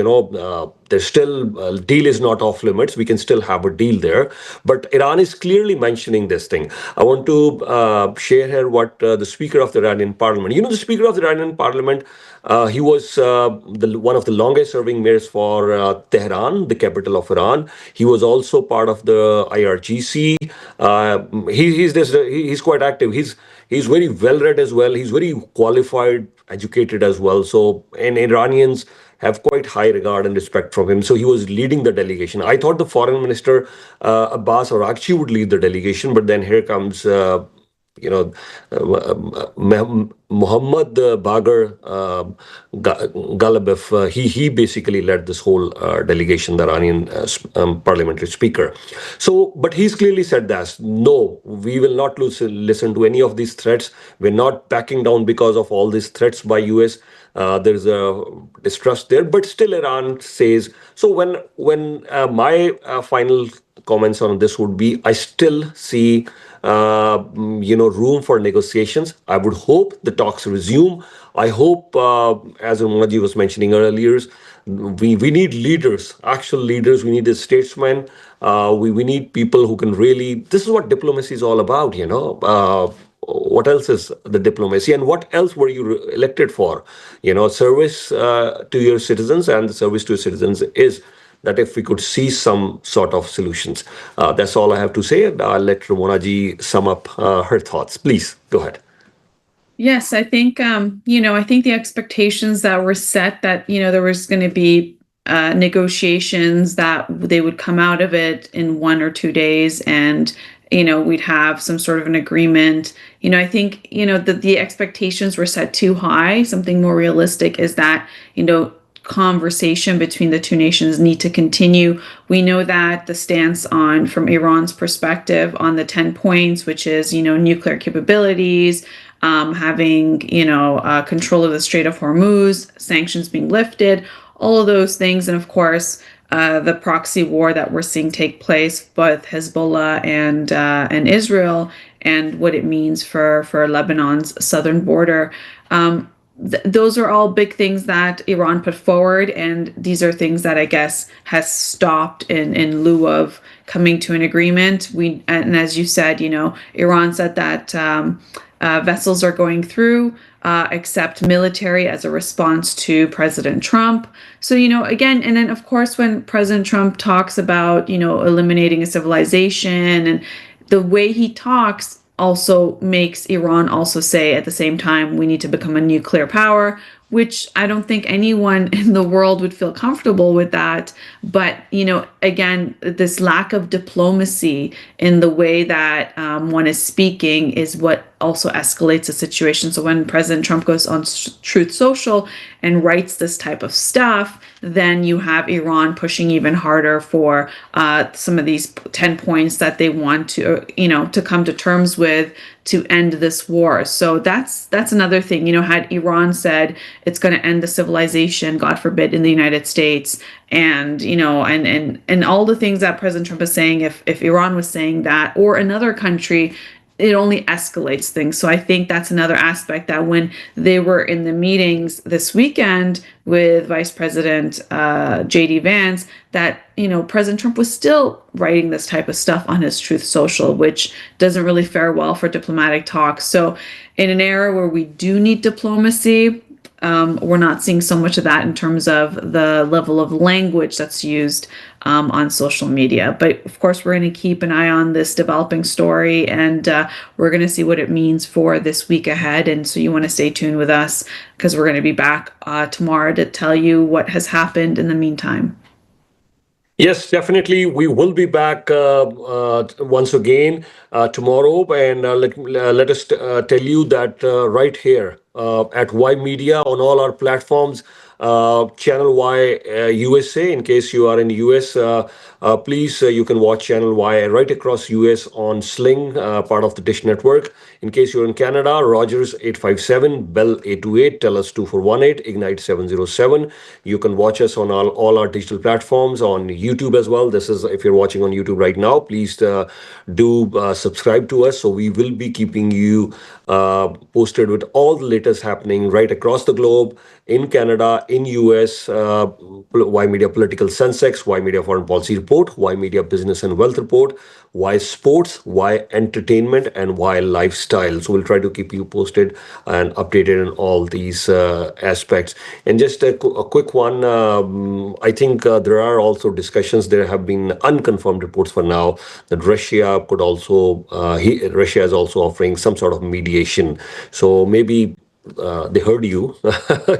there's still deal is not off limits. We can still have a deal there. But Iran is clearly mentioning this thing. I want to share here what the Speaker of the Iranian Parliament. The Speaker of the Iranian Parliament. He was one of the longest serving mayors for Tehran, the capital of Iran. He was also part of the IRGC. He's quite active. He's very well read as well. He's very qualified, educated as well. So, and Iranians have quite high regard and respect from him. So he was leading the delegation. I thought the foreign minister Abbas Araghchi would lead the delegation, but then here comes you know, Muhammad Bagar Ghalibaf. He basically led this whole delegation, the Iranian parliamentary speaker. So, but he's clearly said that no, we will not listen to any of these threats. We're not backing down because of all these threats by US. There's a distrust there, but still Iran says so. When my final comments on this would be, I still see room for negotiations. I would hope the talks resume. I hope, as Umaji was mentioning earlier, we need leaders, actual leaders. We need statesmen. We need people who can really. This is what diplomacy is all about, what else is the diplomacy, and what else were you elected for? Service to your citizens, and the service to your citizens is that if we could see some sort of solutions. That's all I have to say. And I'll let Ramona ji sum up her thoughts. Please go ahead. Yes, I think I think the expectations that were set that there was going to be negotiations, that they would come out of it in 1 or 2 days, and we'd have some sort of an agreement. I think that the expectations were set too high. Something more realistic is that conversation between the two nations need to continue. We know that the stance from Iran's perspective on the 10 points, which is nuclear capabilities, having control of the Strait of Hormuz, sanctions being lifted, all of those things, and of course the proxy war that we're seeing take place, both Hezbollah and Israel, and what it means for Lebanon's southern border. Those are all big things that Iran put forward, and these are things that I guess has stopped in lieu of coming to an agreement. And as you said, Iran said that vessels are going through, except military, as a response to President Trump. So, again, and then of course, when President Trump talks about, eliminating a civilization, and the way he talks also makes Iran also say at the same time, we need to become a nuclear power, which I don't think anyone in the world would feel comfortable with that. But, again, this lack of diplomacy in the way that one is speaking is what also escalates the situation. So when President Trump goes on Truth Social and writes this type of stuff, then you have Iran pushing even harder for some of these 10 points that they want to, to come to terms with to end this war. So that's another thing. Had Iran said it's going to end the civilization, God forbid, in the United States, and and all the things that President Trump is saying, if Iran was saying that, or another country, it only escalates things. So I think that's another aspect, that when they were in the meetings this weekend with Vice President J.D. Vance, that, President Trump was still writing this type of stuff on his Truth Social, which doesn't really fare well for diplomatic talks. So in an era where we do need diplomacy, we're not seeing so much of that in terms of the level of language that's used on social media. But of course, we're going to keep an eye on this developing story, and we're going to see what it means for this week ahead. And so you want to stay tuned with us, because we're going to be back tomorrow to tell you what has happened in the meantime. Yes, definitely. We will be back once again tomorrow, and let us tell you that right here at Y Media on all our platforms, Channel Y USA. In case you are in US, please you can watch Channel Y right across US on Sling, part of the Dish Network. In case you're in Canada, Rogers 857, Bell 828, TELUS 2418, Ignite 707. You can watch us on all our digital platforms, on YouTube as well. This is, if you're watching on YouTube right now, please do subscribe to us. So we will be keeping you posted with all the latest happening right across the globe, in Canada, in US, Y Media Political Sensex, Y Media Foreign Policy Report, Y Media Business and Wealth Report, Y Sports, Y Entertainment, and Y Lifestyle. So we'll try to keep you posted and updated in all these aspects. And just a quick one, I think there are also discussions. There have been unconfirmed reports for now that Russia could also, Russia is also offering some sort of mediation. So maybe they heard you.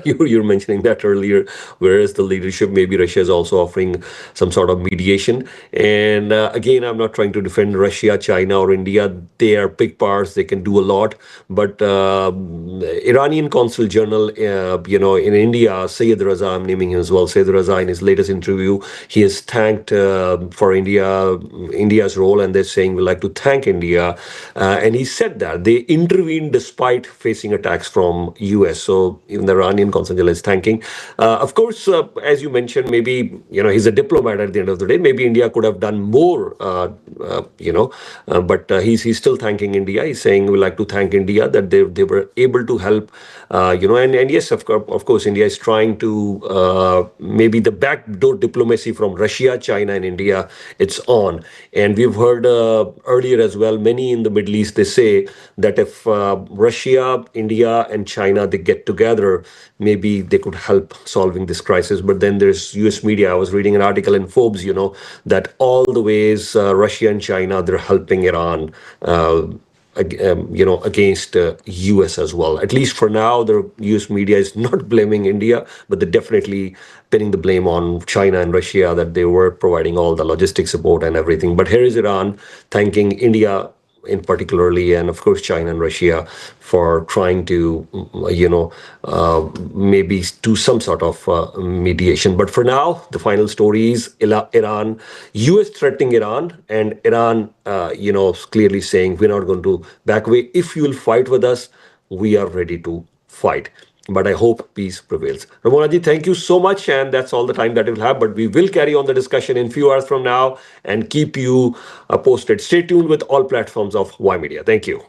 You're mentioning that earlier. Whereas the leadership, maybe Russia is also offering some sort of mediation. And again, I'm not trying to defend Russia, China, or India. They are big powers. They can do a lot. But Iranian Consul General, in India, Sayed Raza, I'm naming him as well. Sayed Raza, in his latest interview, he has thanked for India's role, and they're saying we like to thank India. And he said that they intervened despite facing attacks from US. So even the Iranian Consul General is thanking. Of course, as you mentioned, maybe he's a diplomat at the end of the day. Maybe India could have done more, but he's still thanking India. He's saying we like to thank India that they were able to help. And yes, of course, India is trying to maybe the backdoor diplomacy from Russia, China, and India. It's on, and we've heard earlier as well. Many in the Middle East, they say that if Russia, India, and China, they get together, maybe they could help solving this crisis. But then there's US media. I was reading an article in Forbes, that all the ways Russia and China, they're helping Iran. Against US as well. At least for now, the US media is not blaming India, but they're definitely pinning the blame on China and Russia that they were providing all the logistic support and everything. But here is Iran thanking India in particularly, and of course China and Russia for trying to, maybe do some sort of mediation. But for now, the final story is Iran, US threatening Iran, and Iran, clearly saying we're not going to back away. If you will fight with us, we are ready to fight. But I hope peace prevails. Ramona ji, thank you so much. And that's all the time that we'll have. But we will carry on the discussion in few hours from now and keep you posted. Stay tuned with all platforms of Y Media. Thank you.